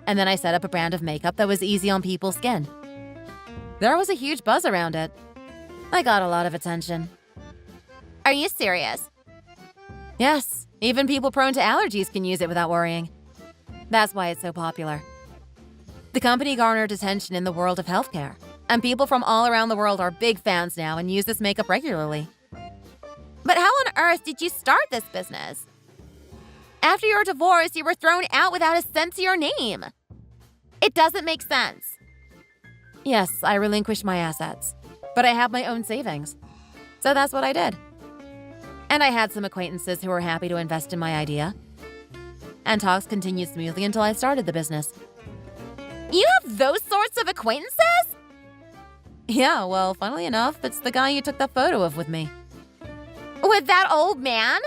And then I set up a brand of makeup that was easy on people's skin. There was a huge buzz around it. I got a lot of attention. Are you serious? Yes, even people prone to allergies can use it without worrying. That's why it's so popular. The company garnered attention in the world of healthcare, and people from all around the world are big fans now and use this makeup regularly. But how on earth did you start this business? After your divorce, you were thrown out without a cent to your name. It doesn't make sense. Yes, I relinquished my assets, but I have my own savings. So that's what I did. And I had some acquaintances who were happy to invest in my idea. And talks continued smoothly until I started the business. You have those sorts of acquaintances? Yeah, well, funnily enough, it's the guy you took that photo of with me. With that old man?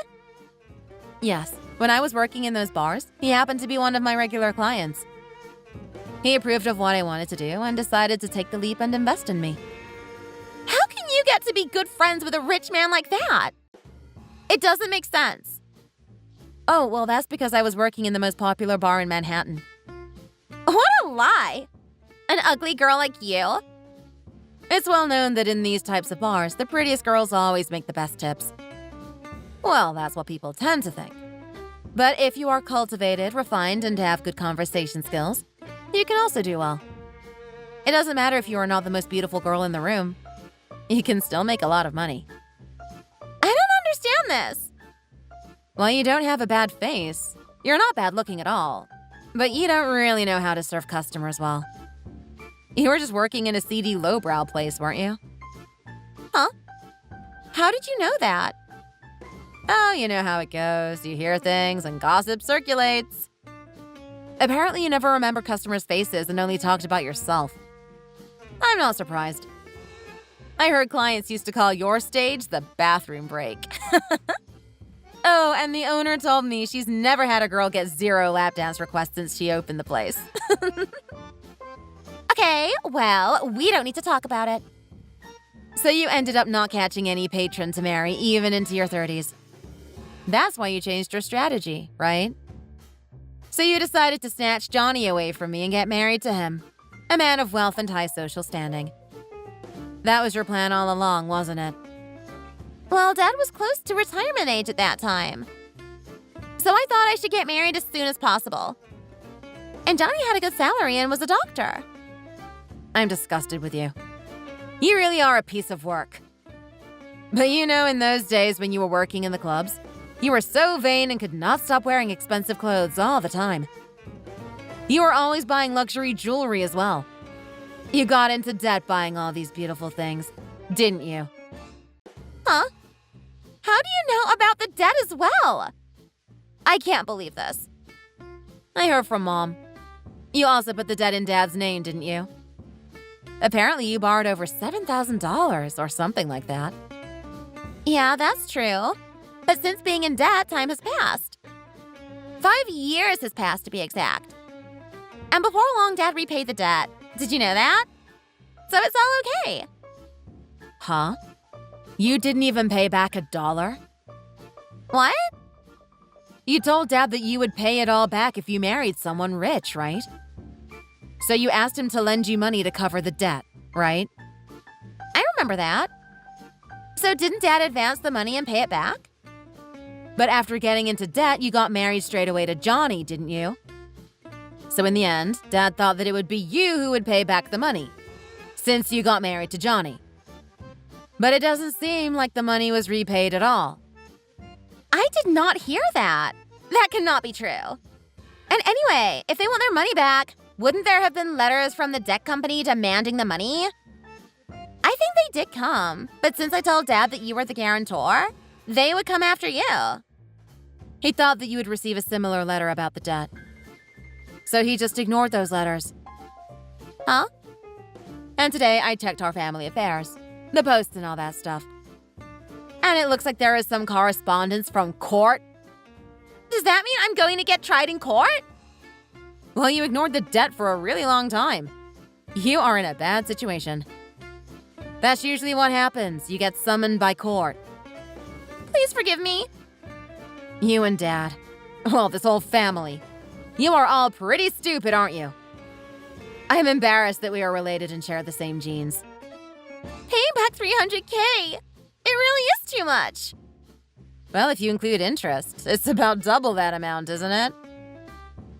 Yes, when I was working in those bars, he happened to be one of my regular clients. He approved of what I wanted to do and decided to take the leap and invest in me. How can you get to be good friends with a rich man like that? It doesn't make sense. Oh, well, that's because I was working in the most popular bar in Manhattan. What a lie! An ugly girl like you? It's well known that in these types of bars, the prettiest girls always make the best tips. Well, that's what people tend to think. But if you are cultivated, refined, and have good conversation skills, you can also do well. It doesn't matter if you are not the most beautiful girl in the room. You can still make a lot of money. I don't understand this. Well, you don't have a bad face. You're not bad looking at all. But you don't really know how to serve customers well. You were just working in a seedy lowbrow place, weren't you? Huh? How did you know that? Oh, you know how it goes. You hear things and gossip circulates. Apparently, you never remember customers' faces and only talked about yourself. I'm not surprised. I heard clients used to call your stage the bathroom break. Oh, and the owner told me she's never had a girl get 0 lap dance requests since she opened the place. Okay, well, we don't need to talk about it. So you ended up not catching any patron to marry, even into your 30s. That's why you changed your strategy, right? So you decided to snatch Johnny away from me and get married to him, a man of wealth and high social standing. That was your plan all along, wasn't it? Well, Dad was close to retirement age at that time. So I thought I should get married as soon as possible. And Johnny had a good salary and was a doctor. I'm disgusted with you. You really are a piece of work. But you know, in those days when you were working in the clubs, you were so vain and could not stop wearing expensive clothes all the time. You were always buying luxury jewelry as well. You got into debt buying all these beautiful things, didn't you? Huh? How do you know about the debt as well? I can't believe this. I heard from Mom. You also put the debt in Dad's name, didn't you? Apparently, you borrowed over $7,000 or something like that. Yeah, that's true. But since being in debt, time has passed. 5 years has passed, to be exact. And before long, Dad repaid the debt. Did you know that? So it's all okay. Huh? You didn't even pay back $1? What? You told Dad that you would pay it all back if you married someone rich, right? So you asked him to lend you money to cover the debt, right? I remember that. So didn't Dad advance the money and pay it back? But after getting into debt, you got married straight away to Johnny, didn't you? So in the end, Dad thought that it would be you who would pay back the money, since you got married to Johnny. But it doesn't seem like the money was repaid at all. I did not hear that. That cannot be true. And anyway, if they want their money back, wouldn't there have been letters from the debt company demanding the money? I think they did come, but since I told Dad that you were the guarantor, they would come after you. He thought that you would receive a similar letter about the debt. So he just ignored those letters. Huh? And today I checked our family affairs, the posts and all that stuff. And it looks like there is some correspondence from court. Does that mean I'm going to get tried in court? Well, you ignored the debt for a really long time. You are in a bad situation. That's usually what happens. You get summoned by court. Please forgive me. You and Dad. Well, this whole family. You are all pretty stupid, aren't you? I'm embarrassed that we are related and share the same genes. Paying back $300K. It really is too much. Well, if you include interest, it's about double that amount, isn't it?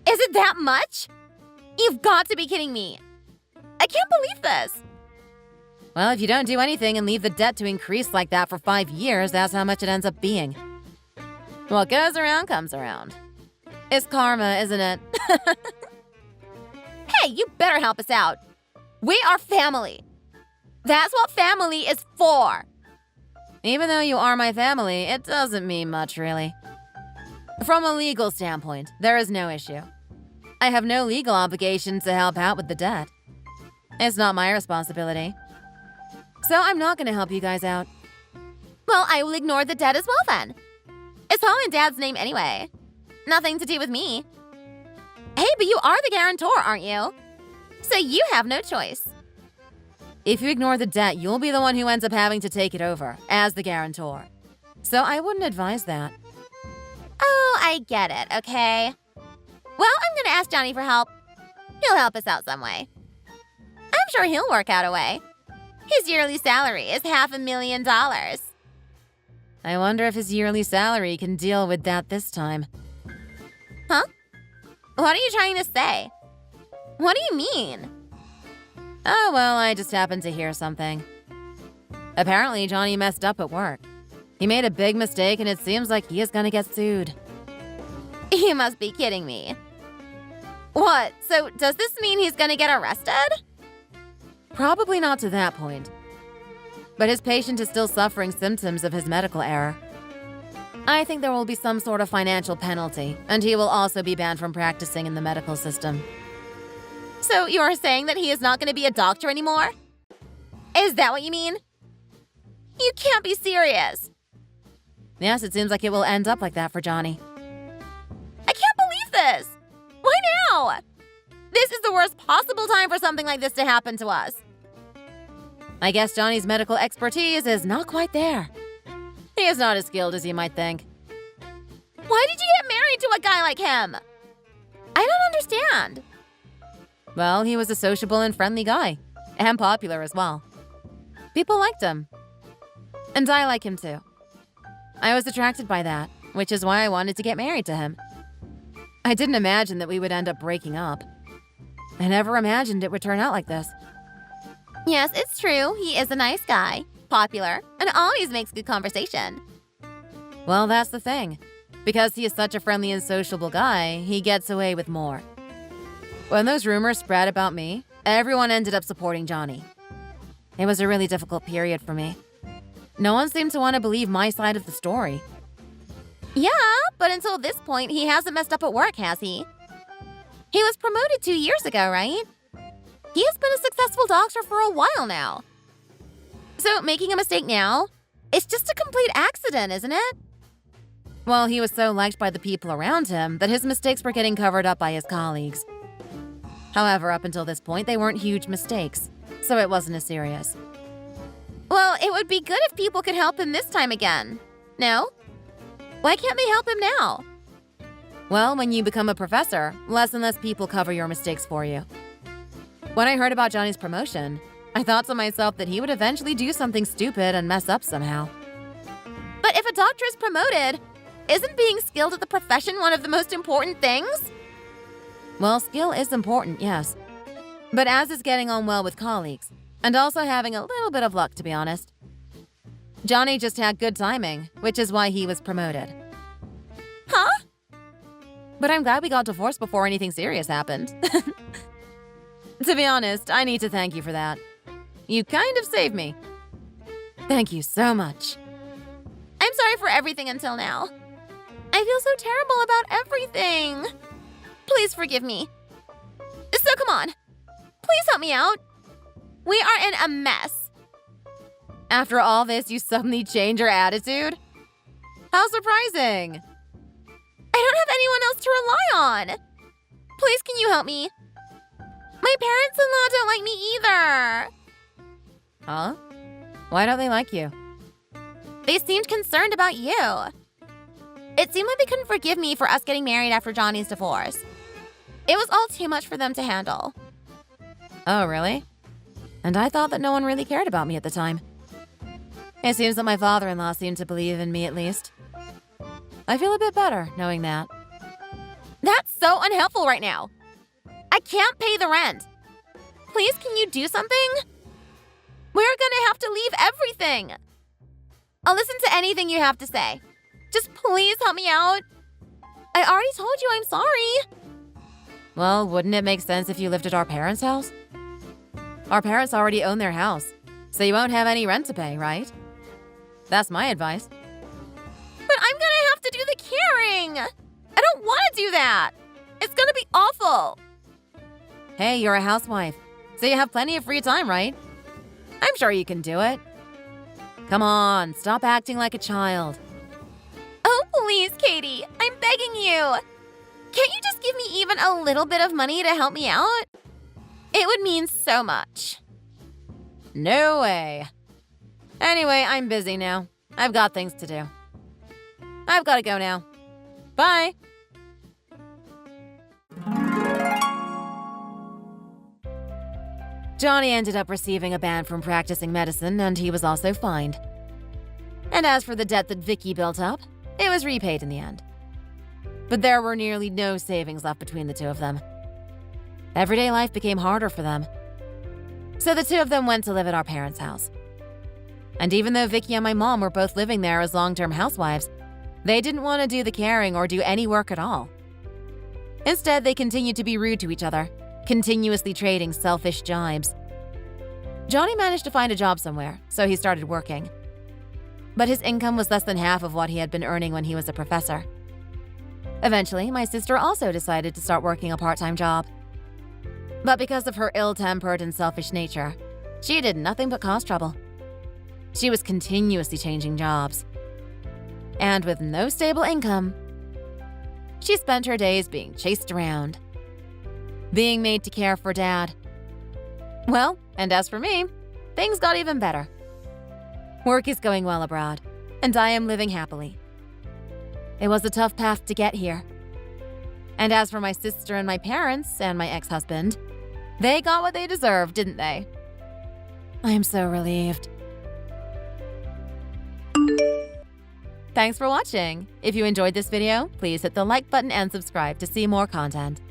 Is it that much? You've got to be kidding me. I can't believe this. Well, if you don't do anything and leave the debt to increase like that for 5 years, that's how much it ends up being. What goes around comes around. It's karma, isn't it? Hey, you better help us out. We are family. That's what family is for. Even though you are my family, it doesn't mean much, really. From a legal standpoint, there is no issue. I have no legal obligation to help out with the debt. It's not my responsibility. So I'm not going to help you guys out. Well, I will ignore the debt as well then. It's all in Dad's name anyway. Nothing to do with me. Hey, but you are the guarantor, aren't you? So you have no choice. If you ignore the debt, you'll be the one who ends up having to take it over as the guarantor. So I wouldn't advise that. Oh, I get it, okay. Well, I'm going to ask Johnny for help. He'll help us out some way. I'm sure he'll work out a way. His yearly salary is $500,000. I wonder if his yearly salary can deal with that this time. Huh? What are you trying to say? What do you mean? Oh, well, I just happened to hear something. Apparently, Johnny messed up at work. He made a big mistake, and it seems like he is gonna get sued. You must be kidding me. What? So, does this mean he's gonna get arrested? Probably not to that point. But his patient is still suffering symptoms of his medical error. I think there will be some sort of financial penalty, and he will also be banned from practicing in the medical system. So you are saying that he is not going to be a doctor anymore? Is that what you mean? You can't be serious. Yes, it seems like it will end up like that for Johnny. I can't believe this! Why now? This is the worst possible time for something like this to happen to us. I guess Johnny's medical expertise is not quite there. He is not as skilled as you might think. Why did you get married to a guy like him? I don't understand. Well, he was a sociable and friendly guy, and popular as well. People liked him. And I like him too. I was attracted by that, which is why I wanted to get married to him. I didn't imagine that we would end up breaking up. I never imagined it would turn out like this. Yes, it's true. He is a nice guy, popular, and always makes good conversation. Well, that's the thing. Because he is such a friendly and sociable guy, he gets away with more. When those rumors spread about me, everyone ended up supporting Johnny. It was a really difficult period for me. No one seemed to want to believe my side of the story. Yeah, but until this point, he hasn't messed up at work, has he? He was promoted 2 years ago, right? He has been a successful doctor for a while now. So making a mistake now, it's just a complete accident, isn't it? Well, he was so liked by the people around him that his mistakes were getting covered up by his colleagues. However, up until this point, they weren't huge mistakes, so it wasn't as serious. Well, it would be good if people could help him this time again. No? Why can't they help him now? Well, when you become a professor, less and less people cover your mistakes for you. When I heard about Johnny's promotion, I thought to myself that he would eventually do something stupid and mess up somehow. But if a doctor is promoted, isn't being skilled at the profession one of the most important things? Well, skill is important, yes. But as is getting on well with colleagues, and also having a little bit of luck, to be honest. Johnny just had good timing, which is why he was promoted. Huh? But I'm glad we got divorced before anything serious happened. To be honest, I need to thank you for that. You kind of saved me. Thank you so much. I'm sorry for everything until now. I feel so terrible about everything. Please forgive me. So come on. Please help me out. We are in a mess. After all this, you suddenly change your attitude? How surprising. I don't have anyone else to rely on. Please, can you help me? My parents-in-law don't like me either. Huh? Why don't they like you? They seemed concerned about you. It seemed like they couldn't forgive me for us getting married after Johnny's divorce. It was all too much for them to handle. Oh, really? And I thought that no one really cared about me at the time. It seems that my father-in-law seemed to believe in me at least. I feel a bit better knowing that. That's so unhelpful right now. I can't pay the rent. Please, can you do something? We're gonna have to leave everything. I'll listen to anything you have to say. Just please help me out. I already told you I'm sorry. Well, wouldn't it make sense if you lived at our parents' house? Our parents already own their house, so you won't have any rent to pay, right? That's my advice. But I'm gonna have to do the caring. I don't want to do that. It's gonna be awful. Hey, you're a housewife, so you have plenty of free time, right? I'm sure you can do it. Come on, stop acting like a child. Oh, please, Katie. I'm begging you. Can't you just give me even a little bit of money to help me out? It would mean so much. No way. Anyway, I'm busy now. I've got things to do. I've got to go now. Bye. Johnny ended up receiving a ban from practicing medicine, and he was also fined. And as for the debt that Vicky built up, it was repaid in the end. But there were nearly no savings left between the two of them. Everyday life became harder for them. So the two of them went to live at our parents' house. And even though Vicky and my mom were both living there as long-term housewives, they didn't want to do the caring or do any work at all. Instead, they continued to be rude to each other, continuously trading selfish jibes. Johnny managed to find a job somewhere, so he started working. But his income was less than half of what he had been earning when he was a professor. Eventually, my sister also decided to start working a part-time job. But because of her ill-tempered and selfish nature, she did nothing but cause trouble. She was continuously changing jobs. And with no stable income, she spent her days being chased around, being made to care for Dad. Well, and as for me, things got even better. Work is going well abroad, and I am living happily. It was a tough path to get here. And as for my sister and my parents and my ex-husband, they got what they deserved, didn't they? I am so relieved. Thanks for watching. If you enjoyed this video, please hit the like button and subscribe to see more content.